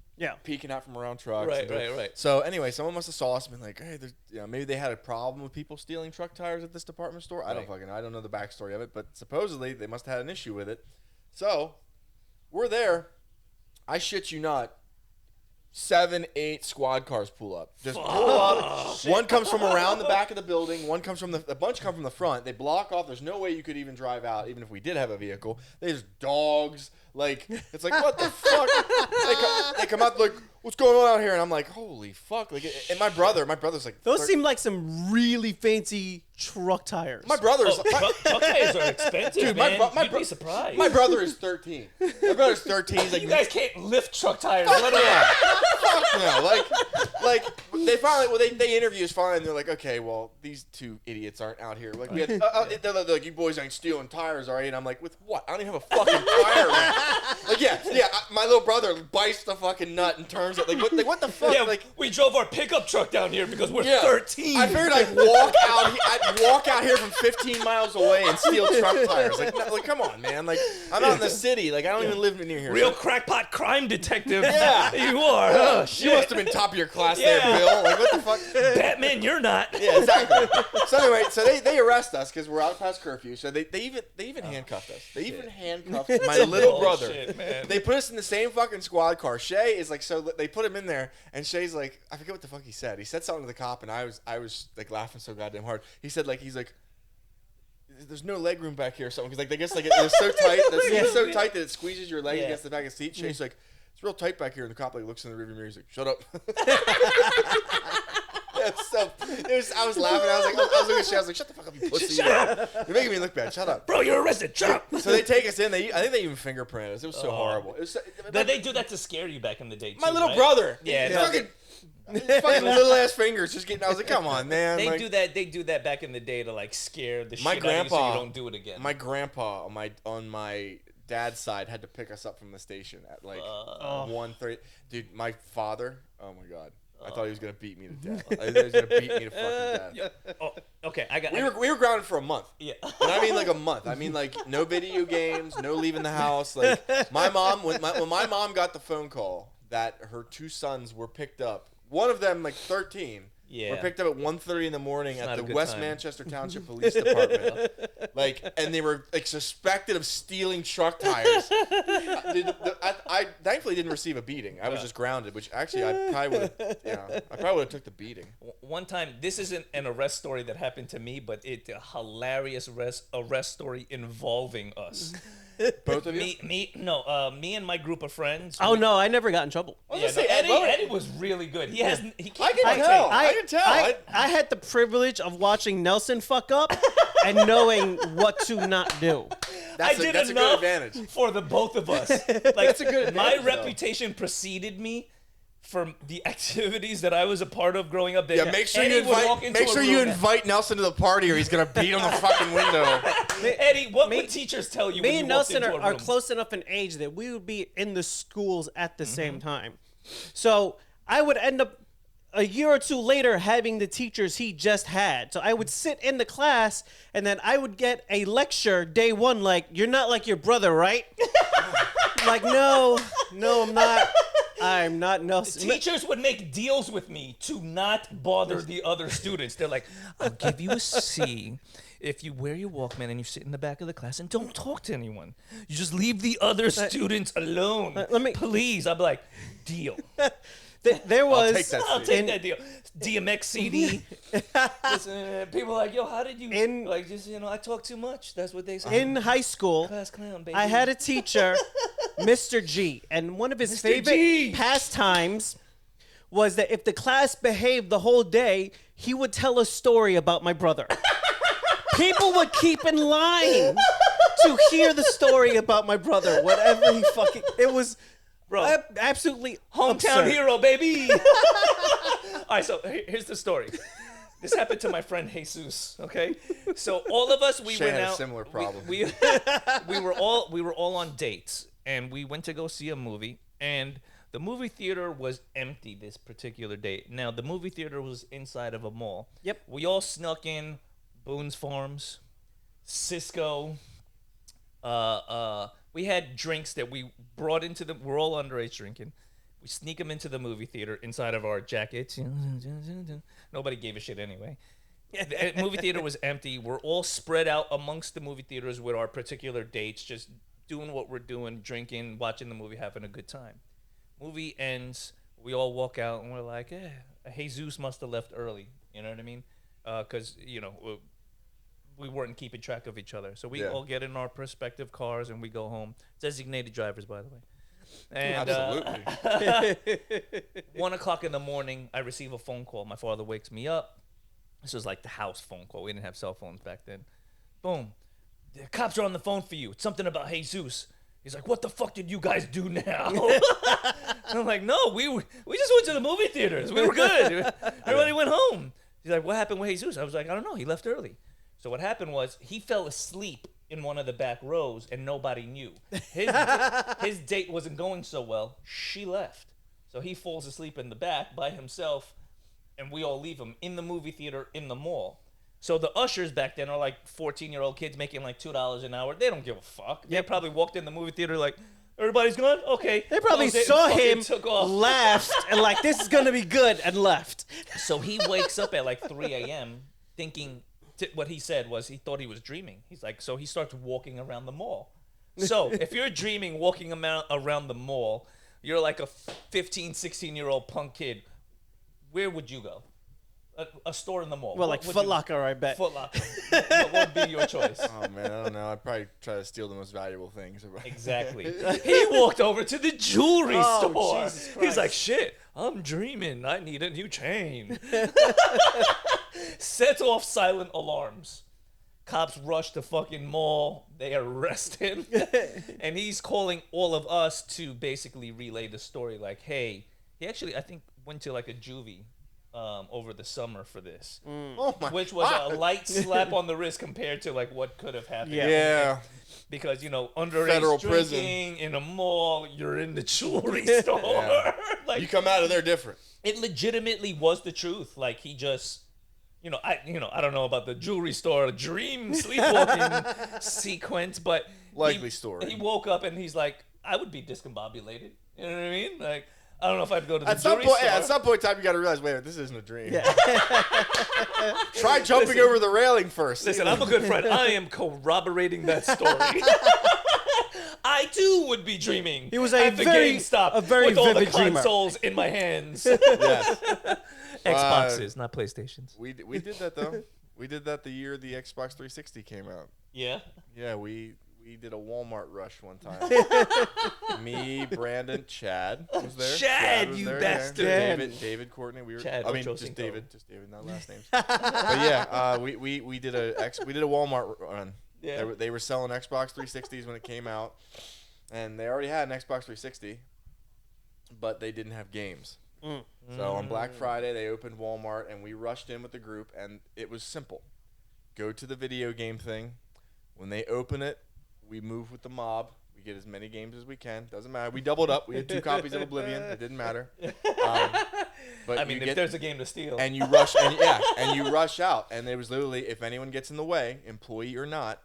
peeking out from around trucks. Right. So anyway, someone must have saw us and been like, hey, maybe they had a problem with people stealing truck tires at this department store. I don't fucking know. I don't know the backstory of it, but supposedly they must have had an issue with it. So we're there. I shit you not. 7, 8 squad cars pull up. Just pull up. One comes from around the back of the building. One comes from a bunch come from the front. They block off. There's no way you could even drive out, even if we did have a vehicle. There's dogs. Like, it's like, what the fuck? They come out like, what's going on out here? And I'm like, holy fuck. Like, and my brother's like, those seem like some really fancy truck tires. My brother's truck tires are expensive, dude, man. You'd be surprised. My brother is 13. My brother's 13. He's like, you guys can't lift truck tires. Let alone. No, like they finally, they interview us finally, and they're like, okay, well, these two idiots aren't out here. Like, we had, they're like, you boys ain't stealing tires, all right? And I'm like, with what? I don't even have a fucking tire. Like, my little brother bites the fucking nut and turns it. Like, what the fuck? Yeah, like, we drove our pickup truck down here because we're 13. I figured I'd walk out here from 15 miles away and steal truck tires. Like, come on, man. Like, I'm out in the city. Like, I don't even live near here. Real crackpot crime detective. Yeah. You are. Oh, shit. You must have been top of your class there, Bill. Like, what the fuck? Batman, you're not. Yeah, exactly. So anyway, they arrest us because we're out past curfew. So they even handcuffed us. They even handcuffed my little brother. Man. They put us in the same fucking squad car. Shay is like, so they put him in there, and Shay's like, I forget what the fuck he said. He said something to the cop, and I was like laughing so goddamn hard. He said like, he's like, there's no leg room back here or something, because like, I guess like it's so tight. It's so tight that it squeezes your leg against the back of the seat. Shay's like, it's real tight back here, and the cop like looks in the rearview mirror. He's like, shut up. I was laughing. I was looking at Shay. I was like, shut the fuck up, you pussy. You're making me look bad. Shut up. Bro, you're arrested. Shut up. So they take us in. I think they even fingerprinted us. It was so horrible. It was they do that to scare you back in the day, too, my little right? brother. Yeah. Fucking little ass fingers just getting. I was like, come on, man. They like, do that. They do that back in the day to like scare the my shit grandpa, out of you so you don't do it again. My grandpa on my dad's side had to pick us up from the station at like 1:30. Dude, my father. Oh my god. I thought he was gonna beat me to death. I thought he was gonna beat me to fucking death. Oh, okay. We were grounded for a month. Yeah. And I mean like a month. I mean like no video games, no leaving the house. Like my mom, when my mom got the phone call that her 2 sons were picked up, one of them like 13. Yeah. We're picked up at 1:30 in the morning at the West time. Manchester Township Police Department. Like, and they were like suspected of stealing truck tires. I thankfully didn't receive a beating. I was just grounded, which actually I probably would have took the beating. One time, this isn't an arrest story that happened to me, but it's a hilarious arrest story involving us. Both of you? Me and my group of friends. Oh no, I never got in trouble. Eddie was really good. He can't I can tell. I had the privilege of watching Nelson fuck up and knowing what to not do. That's a good advantage for the both of us. Like, that's a good advantage. My reputation preceded me from the activities that I was a part of growing up. Yeah, make sure you invite Nelson to the party, or he's gonna beat on the fucking window. Eddie, what would teachers tell you? Me and Nelson are close enough in age that we would be in the schools at the same time. So I would end up a year or 2 later having the teachers he just had. So I would sit in the class, and then I would get a lecture day 1 like, you're not like your brother, right? Like, no, I'm not. I'm not Nelson. Teachers would make deals with me to not bother the other students. They're like, I'll give you a C if you wear your Walkman and you sit in the back of the class and don't talk to anyone. You just leave the other students alone. Please. I'm like, deal. There was. I'll take that deal. DMX CD. People are like, yo, how did you? I talk too much. That's what they say. In high school, class clown, baby. I had a teacher, Mr. G, and one of his favorite pastimes was that if the class behaved the whole day, he would tell a story about my brother. People would keep in line to hear the story about my brother. Whatever he fucking. It was. Bro, absolutely hometown absurd. hero, baby. All right, so here's the story. This happened to my friend Jesus. Okay, so all of us went had out. A similar problem. We were all on dates, and we went to go see a movie, and the movie theater was empty this particular day. Now the movie theater was inside of a mall. Yep. We all snuck in. Boone's Farms, Cisco. We had drinks that we brought into we're all underage drinking. We sneak them into the movie theater inside of our jackets. Nobody gave a shit anyway. The movie theater was empty. We're all spread out amongst the movie theaters with our particular dates, just doing what we're doing, drinking, watching the movie, having a good time. Movie ends. We all walk out and we're like, Jesus must have left early. You know what I mean? Because, we weren't keeping track of each other. So we all get in our respective cars and we go home. Designated drivers, by the way. And Absolutely. 1 o'clock in the morning, I receive a phone call. My father wakes me up. This was like the house phone call. We didn't have cell phones back then. Boom. The cops are on the phone for you. It's something about Jesus. He's like, what the fuck did you guys do now? I'm like, no, we just went to the movie theaters. We were good. Everybody went home. He's like, what happened with Jesus? I was like, I don't know. He left early. So what happened was he fell asleep in one of the back rows and nobody knew. His date wasn't going so well. She left. So he falls asleep in the back by himself and we all leave him in the movie theater in the mall. So the ushers back then are like 14-year-old kids making like $2 an hour. They don't give a fuck. They probably walked in the movie theater like, everybody's gone? Okay. They probably saw him, laughed, and like, this is going to be good, and left. So he wakes up at like 3 a.m. thinking, what he said was he thought he was dreaming. He's like, so he starts walking around the mall. So if you're dreaming walking around the mall, you're like a 15, 16-year-old punk kid, where would you go? A store in the mall. Well, like Foot Locker, I bet. Foot Locker. What would be your choice? Oh, man, I don't know. I'd probably try to steal the most valuable things. Exactly. He walked over to the jewelry store. Jesus Christ. He's like, shit, I'm dreaming. I need a new chain. Sets off silent alarms. Cops rush the fucking mall. They arrest him. And he's calling all of us to basically relay the story. Like, hey, he actually, I think, went to like a juvie over the summer for this. Oh my which was God. a light slap on the wrist compared to like what could have happened. Yeah. Because, underage Federal drinking prison. in a mall, you're in the jewelry store. Yeah. Like, You come out of there different. it legitimately was the truth. Like, he just, I don't know about the jewelry store dream sleepwalking sequence, but Likely story. He woke up and he's like, I would be discombobulated. You know what I mean? Like, I don't know if I'd go to the At some jewelry point, store. at some point in time, you got to realize, wait a minute, this isn't a dream. Try jumping over the railing first. Listen, I'm a good friend. I am corroborating that story. I too would be dreaming. He was at the GameStop a very with all the vivid dreamer. consoles in my hands. Yes. Xboxes, not PlayStations. We did that, though. We did that the year the Xbox 360 came out. Yeah. Yeah, we did a Walmart rush one time. Me, Brandon, Chad was there. Chad, was you there, bastard. yeah. David, Courtney. We were. Chad, I mean, Ocho just Cinco. David, not last names. But yeah, we did a Walmart run. Yeah. They were selling Xbox 360s when it came out, and they already had an Xbox 360, but they didn't have games. So on Black Friday, they opened Walmart, and we rushed in with the group, and it was simple. Go to the video game thing. When they open it, we move with the mob. We get as many games as we can. Doesn't matter. We doubled up. We had 2 copies of Oblivion. It didn't matter. But I mean, if there's a game to steal. and you rush, and you rush out, and it was literally, if anyone gets in the way, employee or not,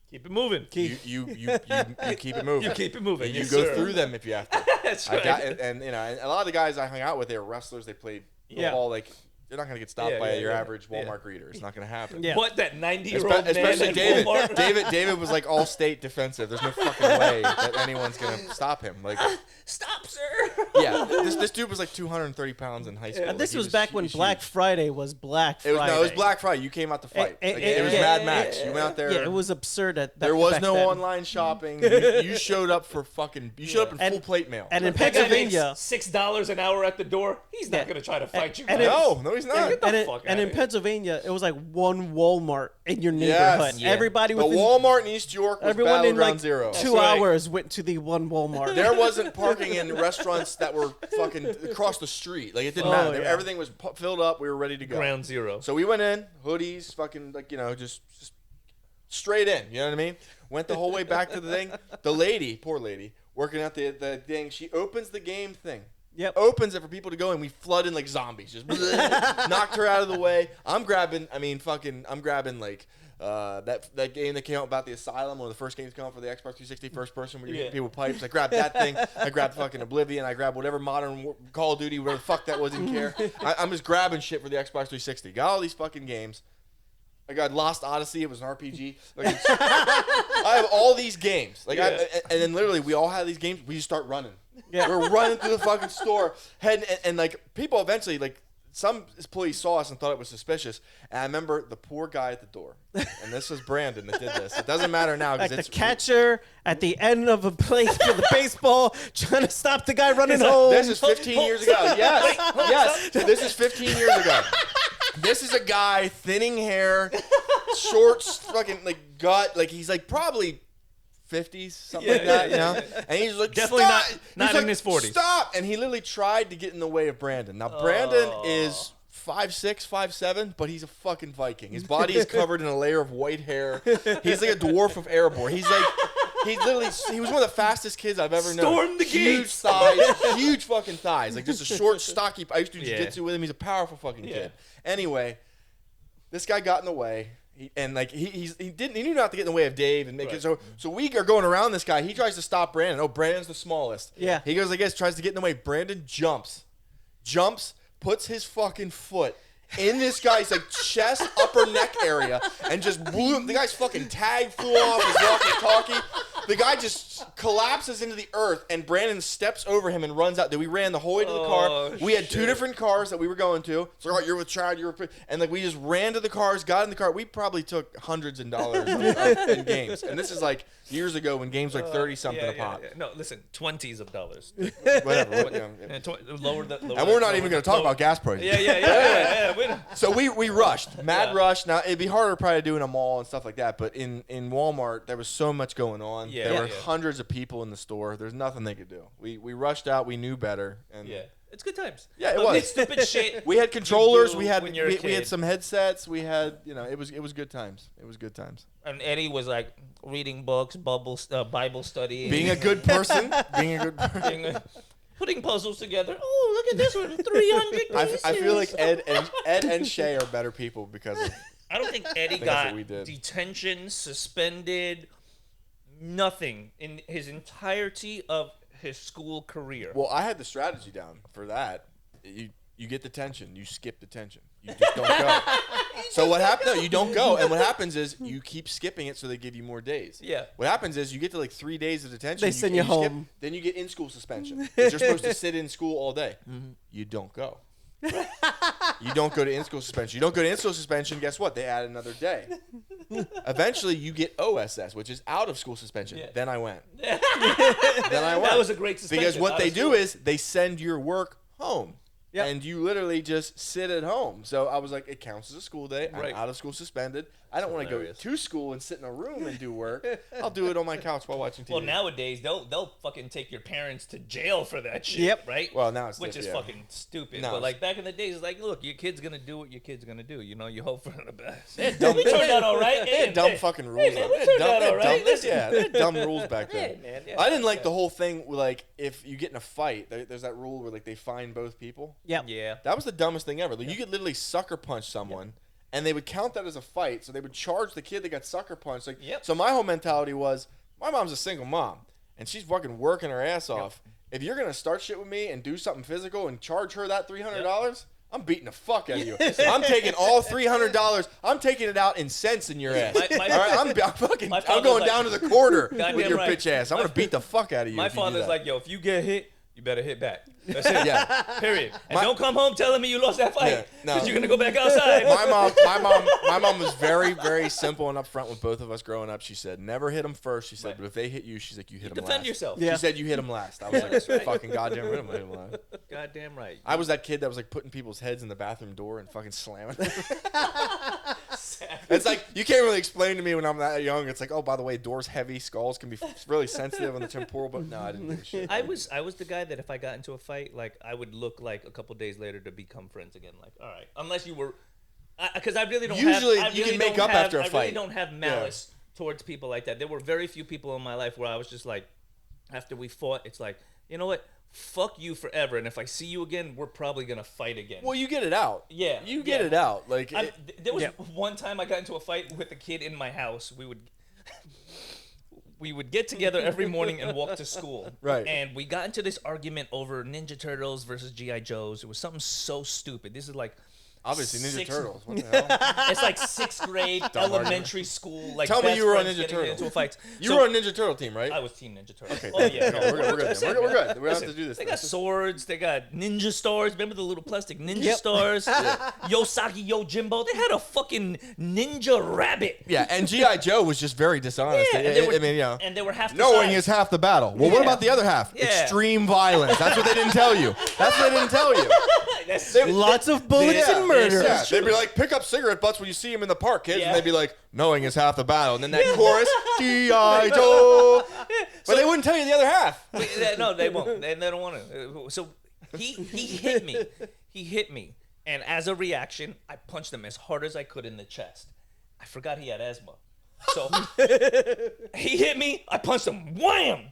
keep it moving. you keep it moving. You keep it moving. And you Yes, go sir. through them if you have to. That's right. And a lot of the guys I hung out with, they were wrestlers. They played football. Like, you're not gonna get stopped by your average Walmart greeter. It's not gonna happen. Yeah. What, that 90-year-old man Especially at David. Walmart? David was like all state defensive. There's no fucking way that anyone's gonna stop him. Like, Stop, sir. yeah, this dude was like 230 pounds in high school. And this Like, he was back when huge. Black Friday was Black Friday. It was Black Friday. You came out to fight. It was yeah, Mad Max. You went out there. Yeah, it was absurd at that. There was back no then. online shopping. You showed up for fucking. You showed up in And- full plate mail. And in That guy makes Pennsylvania, $6 an hour at the door. He's not going to try to fight you. and guys. no, he's not. Get the and, fuck and outta in here. Pennsylvania, it was like one Walmart in your neighborhood. Yeah. Everybody The within Walmart in East York was everyone in Battleground like Zero. 2 right. hours went to the one Walmart. There wasn't parking in restaurants that were fucking across the street. Like, it didn't Oh, matter. yeah. Everything was filled up. We were ready to go. Ground zero. So we went in, hoodies, fucking, like, just straight in. You know what I mean? Went the whole way back to the thing. The lady, poor lady, working at the thing, she opens the game thing. Yep. Opens it for people to go, and we flood in like zombies. Just knocked her out of the way. I'm grabbing like That game that came out about the Asylum, one of the first games came out for the Xbox 360 first person, where you hit people with pipes. I grabbed that thing. I grabbed fucking Oblivion. I grabbed whatever modern Call of Duty, whatever the fuck that was, didn't care. I'm just grabbing shit for the Xbox 360. Got all these fucking games. I got Lost Odyssey. It was an RPG. Like, I have all these games. Like, and then literally we all have these games. We just start running. Yeah. We're running through the fucking store, heading, and like people eventually like. Some police saw us and thought it was suspicious. And I remember the poor guy at the door. And this was Brandon that did this. It doesn't matter now. Like the catcher at the end of a place for the baseball trying to stop the guy running home. This is 15 years ago. Yes. Yes. This is 15 years ago. This is a guy, thinning hair, shorts, fucking like gut. Like he's like probably 50s, something like that, you know? And he's like, definitely stop! not in his 40s. Stop! And he literally tried to get in the way of Brandon. Now, Brandon is 5'6", 5'7", but he's a fucking Viking. His body is covered in a layer of white hair. He's like a dwarf of airborne. He was one of the fastest kids I've ever known. Storm the Huge gates. thighs, huge fucking thighs. Like just a short, stocky. I used to do jiu-jitsu with him. He's a powerful fucking kid. Anyway, this guy got in the way. He knew not to get in the way of Dave and make it so we are going around this guy. He tries to stop Brandon. Oh, Brandon's the smallest. Yeah. He goes, I guess, tries to get in the way. Brandon jumps, puts his fucking foot in this guy's like chest, upper neck area, and just blew him. The guy's fucking tag flew off his walkie-talkie. The guy just collapses into the earth, and Brandon steps over him and runs out. Then we ran the whole way to the car. We had two different cars that we were going to. So, all right, you're with Chad, and like we just ran to the cars, got in the car. We probably took hundreds of dollars in games, and this is like years ago when games were like 30-something a pop. No, listen, 20s of dollars. Whatever. Lower and we're not even going to talk about gas prices. Yeah. So we rushed, mad rush. Now it'd be harder probably to do in a mall and stuff like that, but in Walmart there was so much going on. There were hundreds of people in the store. There's nothing they could do. We rushed out. We knew better. And it's good times. Yeah, it was. It's stupid shit. We had controllers. We had some headsets. We had it was good times. It was good times. And Eddie was like reading books, Bible study, being a good person, putting puzzles together. Oh, look at this one, 300 pieces. I feel like Ed and Shay are better people because of. I don't think Eddie got detention, suspended, nothing in his entirety of his school career. Well, I had the strategy down for that. You get detention, you skip detention. You just don't go. So what happens? No, you don't go. And what happens is you keep skipping it so they give you more days. Yeah. What happens is you get to like 3 days of detention. They send you home. Then you get in-school suspension. You're supposed to sit in school all day. Mm-hmm. You don't go. You don't go to in-school suspension. You don't go to in-school suspension, guess what? They add another day. Eventually, you get OSS, which is out of school suspension. Yeah. Then I went. That was a great suspension. Because what they do is they send your work home. Yep. And you literally just sit at home. So I was like, it counts as a school day. I'm out of school suspended. I don't want to go to school and sit in a room and do work. I'll do it on my couch while watching TV. Well, nowadays, they'll fucking take your parents to jail for that shit, yep. right? Well, now it's Which is fucking stupid. No, but like back in the days, it's like, look, your kid's going to do what your kid's going to do. You know, you hope for the best. We turned out all right. They had dumb fucking rules. Hey, man, we turned out all right. They had dumb rules back then. Hey, man, I didn't like the whole thing, like, if you get in a fight, there's that rule where, like, they fine both people. Yep. Yeah. That was the dumbest thing ever. Like, you could literally sucker punch someone, and they would count that as a fight, so they would charge the kid that got sucker punched. Like, so my whole mentality was, my mom's a single mom, and she's fucking working her ass off. If you're going to start shit with me and do something physical and charge her that $300, I'm beating the fuck out of you. I'm taking all $300. I'm taking it out in cents in your ass. All right, I'm going down to the quarter with your bitch ass. I'm going to beat the fuck out of you. My father's like, yo, if you get hit, you better hit back. That's it. Period. And don't come home telling me you lost that fight because you're gonna go back outside. My mom was very, very simple and upfront with both of us growing up. She said, never hit them first. She said, but if they hit you, she's like, you hit them last. Defend yourself. She said, you hit them last. I was like, fucking goddamn right, I'm gonna hit them last. Goddamn right. I was that kid that was like putting people's heads in the bathroom door and fucking slamming. It's like, you can't really explain to me when I'm that young. It's like, oh, by the way, door's heavy, skulls can be really sensitive on the temporal, but no, I didn't do shit. I was the guy that if I got into a fight, like I would look like a couple days later to become friends again. Like, all right, unless you were, because I really don't. Usually, you can make up after a fight. I really don't have malice towards people like that. There were very few people in my life where I was just like, after we fought, it's like, you know what? fuck you forever, and if I see you again, we're probably gonna fight again. Well, you get it out. Yeah, you get it out. Like there was one time I got into a fight with a kid in my house. We would get together every morning and walk to school. Right. And we got into this argument over Ninja Turtles versus G.I. Joes. It was something so stupid. This is like obviously Ninja Turtles. What the hell? It's like 6th grade elementary school. Like tell me you were on Ninja Turtles. Turtles. Into a fight. You were on Ninja Turtle team, right? I was Team Ninja Turtles. Okay. Oh yeah. No, we're good. We're good. We don't have to do this. They got swords. They got ninja stars. Remember the little plastic ninja stars? Yosaki Yojimbo. They had a fucking ninja rabbit. Yeah, and G.I. Joe was just very dishonest. Yeah, and they were half the knowing size. is half the battle. Well, what about the other half? Yeah. Extreme violence. That's what they didn't tell you. Lots of bullets and murder. Yeah, they'd be like, pick up cigarette butts when you see them in the park, kids. Yeah. And they'd be like, knowing is half the battle. And then that chorus, G.I. Joe. But they wouldn't tell you the other half. No, they won't. They don't want to. So he hit me. He hit me. And as a reaction, I punched him as hard as I could in the chest. I forgot he had asthma. So he hit me. I punched him. Wham!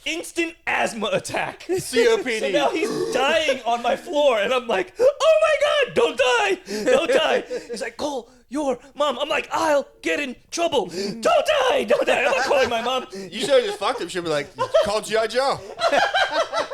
Instant asthma attack. COPD. So now he's dying on my floor, and I'm like, oh my God, don't die. Don't die. He's like, call your mom. I'm like, I'll get in trouble. Don't die. Don't die. I'm not calling my mom. You should have just fucked him. She'd be like, call G.I. Joe.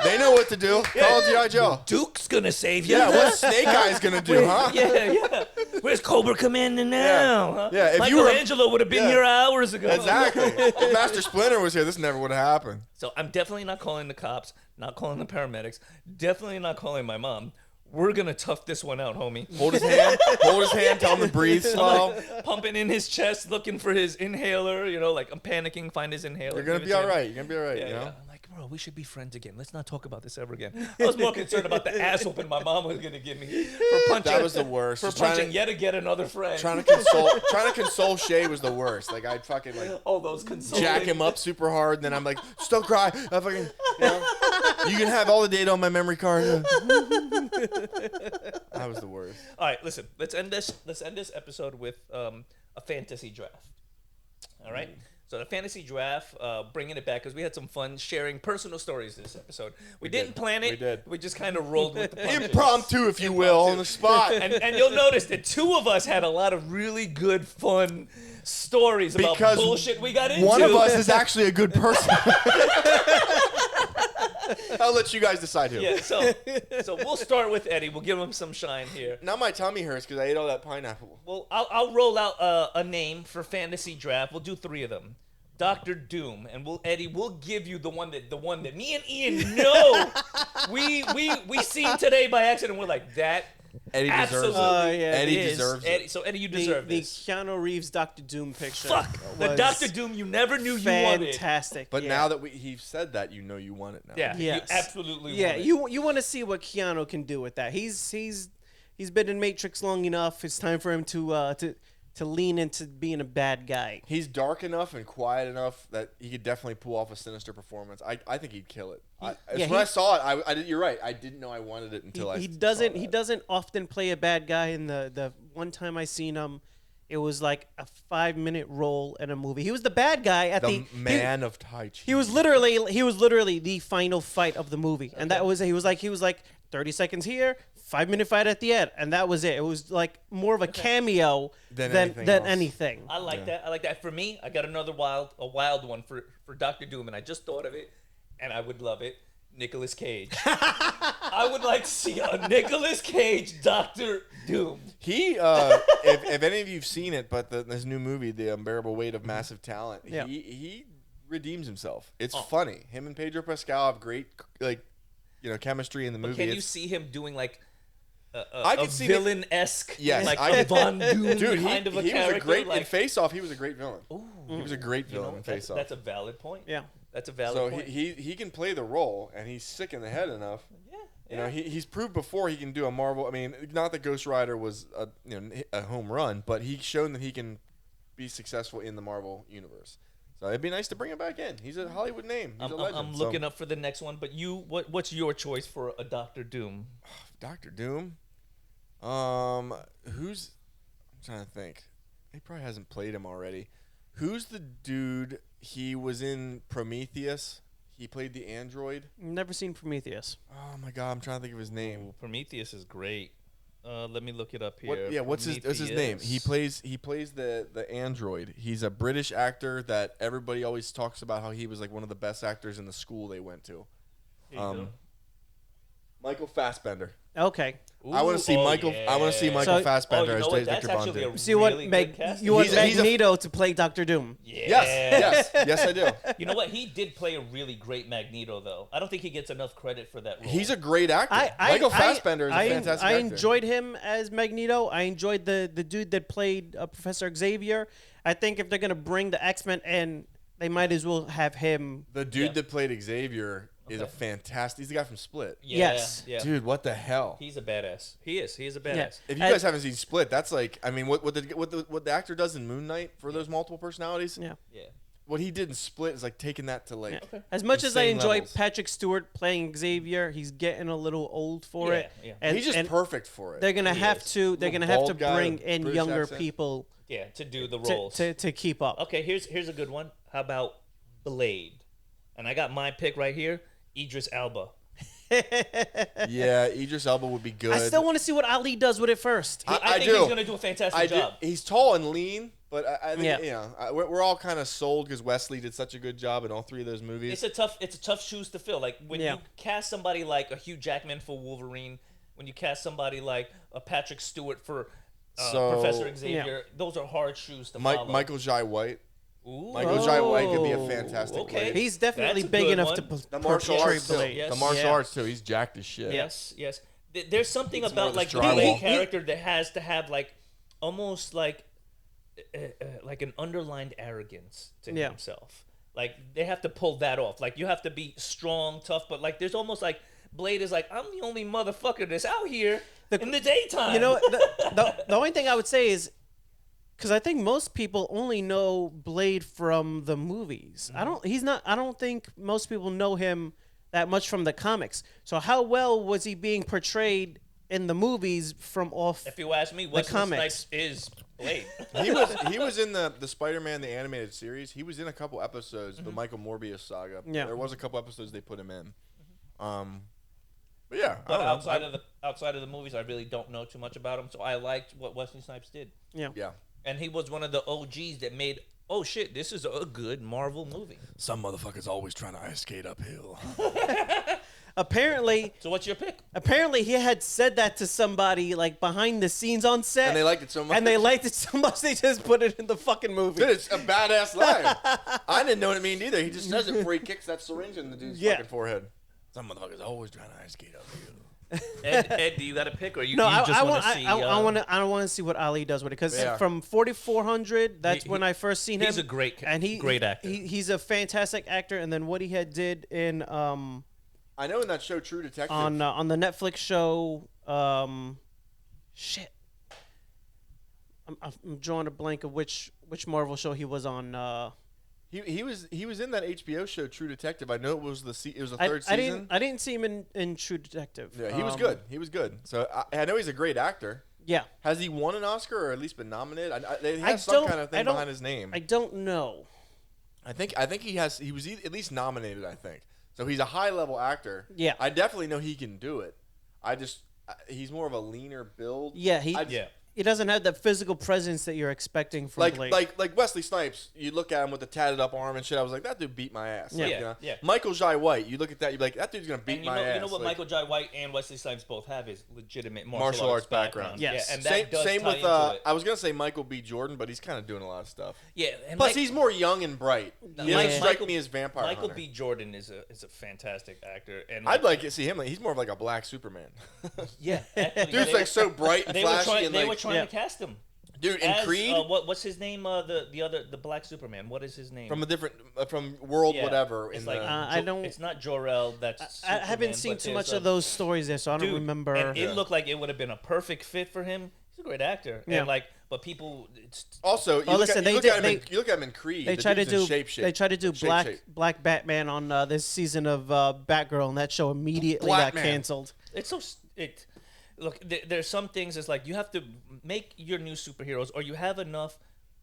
They know what to do. Call G.I. Joe. Duke's gonna save you. Yeah, what's Snake Eyes gonna do, huh? Yeah. Where's Cobra Commander now? Huh? Yeah, if you were Michelangelo would have been here hours ago. Exactly. If Master Splinter was here, this never would have happened. So I'm definitely not calling the cops, not calling the paramedics, definitely not calling my mom. We're gonna tough this one out, homie. Hold his hand, tell him to breathe slow. Like, pumping in his chest, looking for his inhaler, like I'm panicking, find his inhaler. You're gonna be all right. You're gonna be all right, Yeah, you know? yeah. I'm like, bro, we should be friends again. Let's not talk about this ever again. I was more concerned about the ass whooping my mom was gonna give me for punching. That was the worst. For punching yet again another friend. Trying to console Shay was the worst. Like I'd fucking like all those consoling. jack him up super hard, and then I'm like, just don't cry. I fucking, you can have all the data on my memory card. That was the worst. All right, listen. Let's end this episode with a fantasy draft. All right. So the fantasy draft, bringing it back because we had some fun sharing personal stories this episode. We didn't plan it. We did. We just kind of rolled with the punches. Impromptu, if you will, on the spot. And you'll notice that two of us had a lot of really good, fun stories about because bullshit we got into. One of us is actually a good person. I'll let you guys decide who. Yeah, so we'll start with Eddie. We'll give him some shine here. Now my tummy hurts because I ate all that pineapple. Well, I'll roll out a name for fantasy draft. We'll do 3 of them. Dr. Doom, and we'll give you the one that me and Ian know we seen today by accident. We're like that. Eddie deserves it. Eddie deserves it. So Eddie, you deserve the this. Keanu Reeves Dr. Doom picture. Fuck the Dr. Doom you never knew you wanted. Fantastic. But now that he said that, you know you want it now. Yeah, yes. you absolutely yeah, want it. you want to see what Keanu can do with that. He's been in Matrix long enough. It's time for him to lean into being a bad guy. He's dark enough and quiet enough that he could definitely pull off a sinister performance. I think he'd kill it. When I saw it, you're right. I didn't know I wanted it until he doesn't often play a bad guy. In the one time I seen him, it was like a 5-minute role in a movie. He was the bad guy at the man of Tai Chi. He was literally the final fight of the movie, and that was he was like 30 seconds here, 5-minute fight at the end, and that was it. It was like more of a cameo than anything. I like that. I like that. For me, I got another wild one for Dr. Doom, and I just thought of it, and I would love it. Nicolas Cage. I would like to see a Nicolas Cage Dr. Doom. He, if any of you've seen it, but this new movie, The Unbearable Weight of Massive Talent, he redeems himself. It's funny. Him and Pedro Pascal have great chemistry in the movie. Can you see him doing like I could see villain-esque, like I a Von Doom kind of a character? Was a great in Face Off. He was a great villain. Ooh, he was a great villain in Face Off. That's a valid point. Yeah, that's a valid point. So he can play the role, and he's sick in the head enough. Yeah. He's proved before he can do a Marvel. I mean, not that Ghost Rider was a home run, but he's shown that he can be successful in the Marvel universe. So it'd be nice to bring him back in. He's a Hollywood name. He's a legend. I'm looking up for the next one, but what's your choice for a Dr. Doom? Dr. Doom? I'm trying to think. He probably hasn't played him already. Who's the dude? He was in Prometheus. He played the android. Never seen Prometheus. Oh my god, I'm trying to think of his name. Ooh, Prometheus is great. Let me look it up here. What's his name? He plays the android. He's a British actor that everybody always talks about how he was like one of the best actors in the school they went to. Michael Fassbender. Okay. Ooh, I want to see Michael. Yeah. I want to see Michael Fassbender you as know what? Victor That's Von actually Doom. a So you want really good casting. you want He's a- Magneto to play Doctor Doom? Yeah. Yes, I do. You know what? He did play a really great Magneto, though. I don't think he gets enough credit for that role. He's a great actor. Michael Fassbender is a fantastic I actor. enjoyed him as Magneto. I enjoyed the dude that played Professor Xavier. I think if they're gonna bring the X-Men in, they might as well have him. The dude that played Xavier is a fantastic. He's the guy from Split. Yeah, Yes. Yeah. Dude, what the hell? He's a badass. He is. He is a badass. Yeah. If you guys haven't seen Split, that's like, I mean, what the actor does in Moon Knight for those multiple personalities. Yeah. Yeah. What he did in Split is like taking that to like. Yeah. As much as I insane enjoy levels. Patrick Stewart playing Xavier, he's getting a little old for it. Yeah. And, He's just and perfect for it. they're gonna He have is. to. They're Little gonna have to bald guy bring with in British younger accent. people Yeah. To do the to, roles. to keep up. Okay. Here's a good one. How about Blade? And I got my pick right here. Idris Elba. Yeah, Idris Elba would be good. I still want to see what Ali does with it first. I think do. he's gonna do a fantastic job. He's tall and lean, but I think Yeah. you know we're all kind of sold because Wesley did such a good job in all three of those movies. It's a tough shoes to fill. Like when you cast somebody like a Hugh Jackman for Wolverine, when you cast somebody like a Patrick Stewart for Professor Xavier, those are hard shoes to follow. Michael Jai White. Ooh. Michael Jai White could be a fantastic Okay. Blade. He's definitely That's a big good enough one. to The martial portray arts too. Blade. Yes. The martial Yeah. arts too. He's jacked as shit. Yes. There's something It's more about of like the the drywall. main character that has to have like almost like an underlined arrogance to himself. Like they have to pull that off. Like you have to be strong, tough, but like there's almost like Blade is like, I'm the only motherfucker that's out here in the daytime. You know, the only thing I would say is, because I think most people only know Blade from the movies. I don't think most people know him that much from the comics. So how well was he being portrayed in the movies from off? If you ask me, Wesley comics. Snipes is Blade. He was in the Spider-Man the animated series. He was in a couple episodes, the Michael Morbius saga. Yeah. There was a couple episodes they put him in. But yeah, But I don't know. outside of the movies, I really don't know too much about him. So I liked what Wesley Snipes did, Yeah. and he was one of the OGs that made. Oh shit! This is a good Marvel movie. Some motherfuckers always trying to ice skate uphill. Apparently, So what's your pick? he had said that to somebody like behind the scenes on set, And they liked it so much. And they liked it so much they just put it in the fucking movie. Dude, it's a badass line. I didn't know what it meant either. He just says it before he kicks that syringe in the dude's fucking forehead. Some motherfuckers always trying to ice skate uphill. Ed, do you got a pick, or you? No, you just I want want to see? I want to see what Ali does with it because Yeah. from 4400, that's He- when I first seen him. he's a great great actor. He's a fantastic actor, and then what he had did in I know in that show True Detective. on the Netflix show shit. I'm drawing a blank of which Marvel show he was on. He was in that HBO show True Detective. I know it was the third season. I didn't see him in True Detective. Yeah, he was good. He was good. So I know he's a great actor. Yeah, Has he won an Oscar or at least been nominated? He I has some don't- kind of I thing don't- behind his name. I don't know. I think he has. He was at least nominated. I think so. He's a high level actor. Yeah. I definitely know he can do it. He's more of a leaner build. Yeah, Yeah. he doesn't have the physical presence that you're expecting from Blade. Like Wesley Snipes. You look at him with the tatted up arm and shit. I was like, that dude beat my ass. Yeah. Like, Yeah, you know? yeah. Michael Jai White. You look at that. You're like, that dude's gonna beat And my ass. you know what Like, Michael Jai White and Wesley Snipes both have is legitimate martial arts background. Yes. Yeah, and that does same tie with into it. I was gonna say Michael B. Jordan, but he's kind of doing a lot of stuff. Yeah, and Plus, he's more young and bright. He doesn't strike me as vampire Michael hunter. B. Jordan is a fantastic actor, and I'd like to see him. He's more of like a black Superman. yeah, actually, Dude's like so bright and they were flashy trying. and They like were trying to cast him. dude in As, Creed what's his name? The black Superman. What is his name? from a different from World Yeah. whatever. It's in like the, I don't- It's not Jor-El. That's I haven't Superman, seen but too there's much of those stories there, so I don't Dude, remember. And it looked like it would have been a perfect fit for him. He's a great actor. Yeah. And like, but people, also, you Oh, look listen, at, you they look did- at him. You look at him in Creed. they the tried to dude's do in shape. they tried to do Shape. black Batman on this season of Batgirl, and that show immediately got Blackman. canceled. it's so look. There's some things. It's like you have to make your new superheroes, or you have enough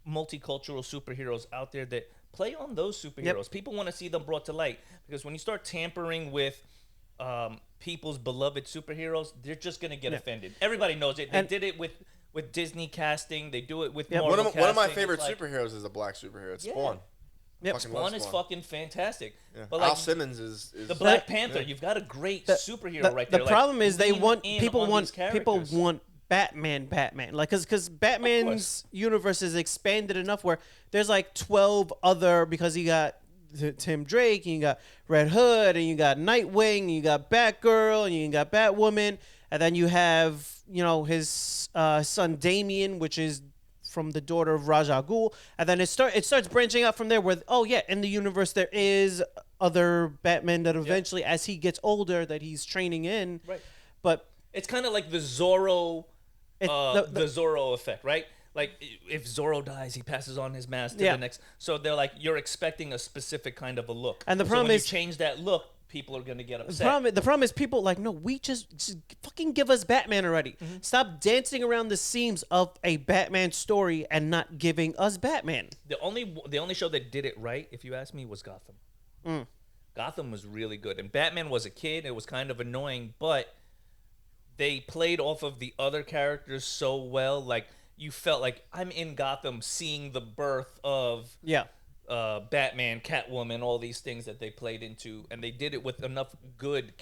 multicultural superheroes out there that play on those superheroes. Yep. People want to see them brought to light because when you start tampering with people's beloved superheroes, they're just gonna get offended. Everybody knows it. They did it with Disney casting. They do it with Marvel casting. One of my favorite superheroes is a black superhero. It's Spawn. Yep. Spawn is fucking fantastic. Yeah. But Al Simmons is the Black Panther. You've got a great superhero right there. The problem is people want Batman, like because Batman's universe is expanded enough where there's like 12 other, because you got Tim Drake, and you got Red Hood, and you got Nightwing, and you got Batgirl, and you got Batwoman, and then you have his son Damian, which is from the daughter of Ra's al Ghul, and then it starts branching out from there. Where in the universe there is other Batman that eventually, as he gets older, that he's training in. Right. But it's kind of like the Zorro, the Zorro effect, right? Like if Zorro dies, he passes on his mask to the next. So they're like, you're expecting a specific kind of a look, and the problem when is you change that look, people are gonna get upset. The problem is people like, no, we just fucking give us Batman already. Mm-hmm. Stop dancing around the seams of a Batman story and not giving us Batman. The only show that did it right, if you ask me, was Gotham. Gotham was really good, and Batman was a kid. It was kind of annoying, but they played off of the other characters so well. Like you felt like I'm in Gotham, seeing the birth of Batman, Catwoman, all these things that they played into, and they did it with enough good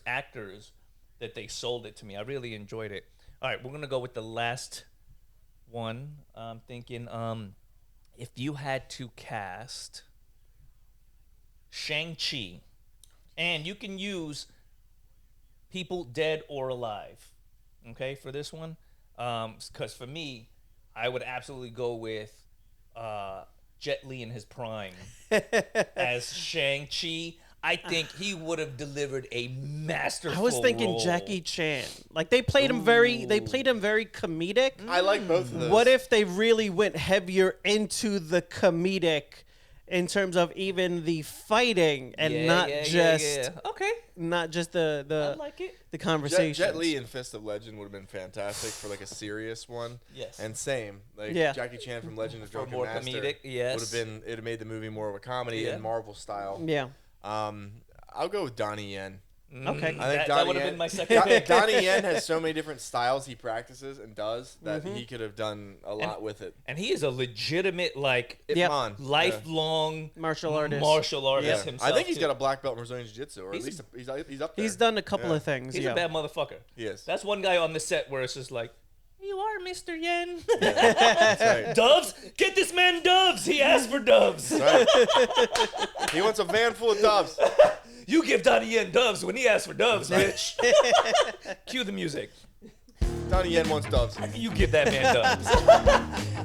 actors that they sold it to me. I really enjoyed it. All right, we're gonna go with the last one. I'm thinking, if you had to cast Shang-Chi, and you can use people dead or alive, okay, for this one, because for me, I would absolutely go with Jet Li in his prime as Shang-Chi. I think he would have delivered a masterful I was thinking role. Jackie Chan. Like they played him very comedic. I like both of those. What if they really went heavier into the comedic in terms of even the fighting and not just the I like it. the conversation. Jet Li in Fist of Legend would have been fantastic for like a serious one. Yes. And same, like Jackie Chan from Legend of Drunken more Master comedic, yes. would have been. It have made the movie more of a comedy and Marvel style. Yeah. I'll go with Donnie Yen. Okay. I think that would have been my second pick. Donnie Yen has so many different styles he practices and does that he could have done a lot with it. And he is a legitimate lifelong martial artist himself. I think he's got a black belt in Brazilian Jiu-Jitsu, or at least he's up there. He's done a couple of things. He's a bad motherfucker. He is. That's one guy on the set where it's just like, you are Mr. Yen. That's right. Doves? Get this man doves. He asked for doves. Right. He wants a van full of doves. You give Donnie Yen doves when he asks for doves, bitch. Cue the music. Donnie Yen wants doves. You give that man doves.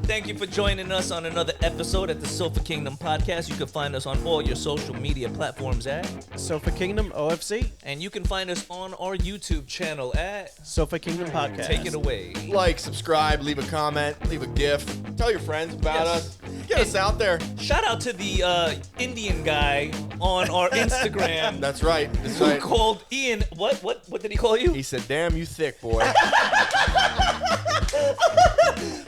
Thank you for joining us on another episode at the Sofa Kingdom podcast. You can find us on all your social media platforms at Sofa Kingdom OFC. And you can find us on our YouTube channel at Sofa Kingdom Podcast. Take it away. Like, subscribe, leave a comment, leave a GIF. Tell your friends about us. Get us out there. Shout out to the Indian guy on our Instagram. That's right. Who called Ian? What did he call you? He said, "Damn, you thick, boy."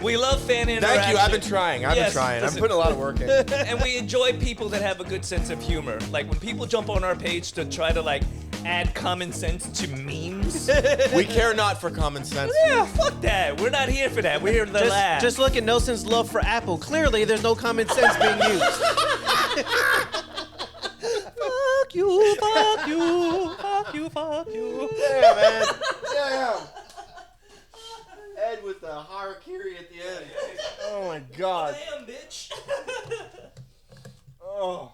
We love fan interaction. Thank you. I've been trying. Listen, I'm putting a lot of work in. And we enjoy people that have a good sense of humor. Like when people jump on our page to try to like add common sense to memes. We care not for common sense. Yeah, fuck that. We're not here for that. We're here to laugh. Just look at Nelson's love for Apple. Clearly, there's no common sense being used. Fuck you, fuck you, fuck you, fuck you. Yeah, man. Yeah. Ed with the harakiri at the end. Oh my god. Damn, bitch. Oh.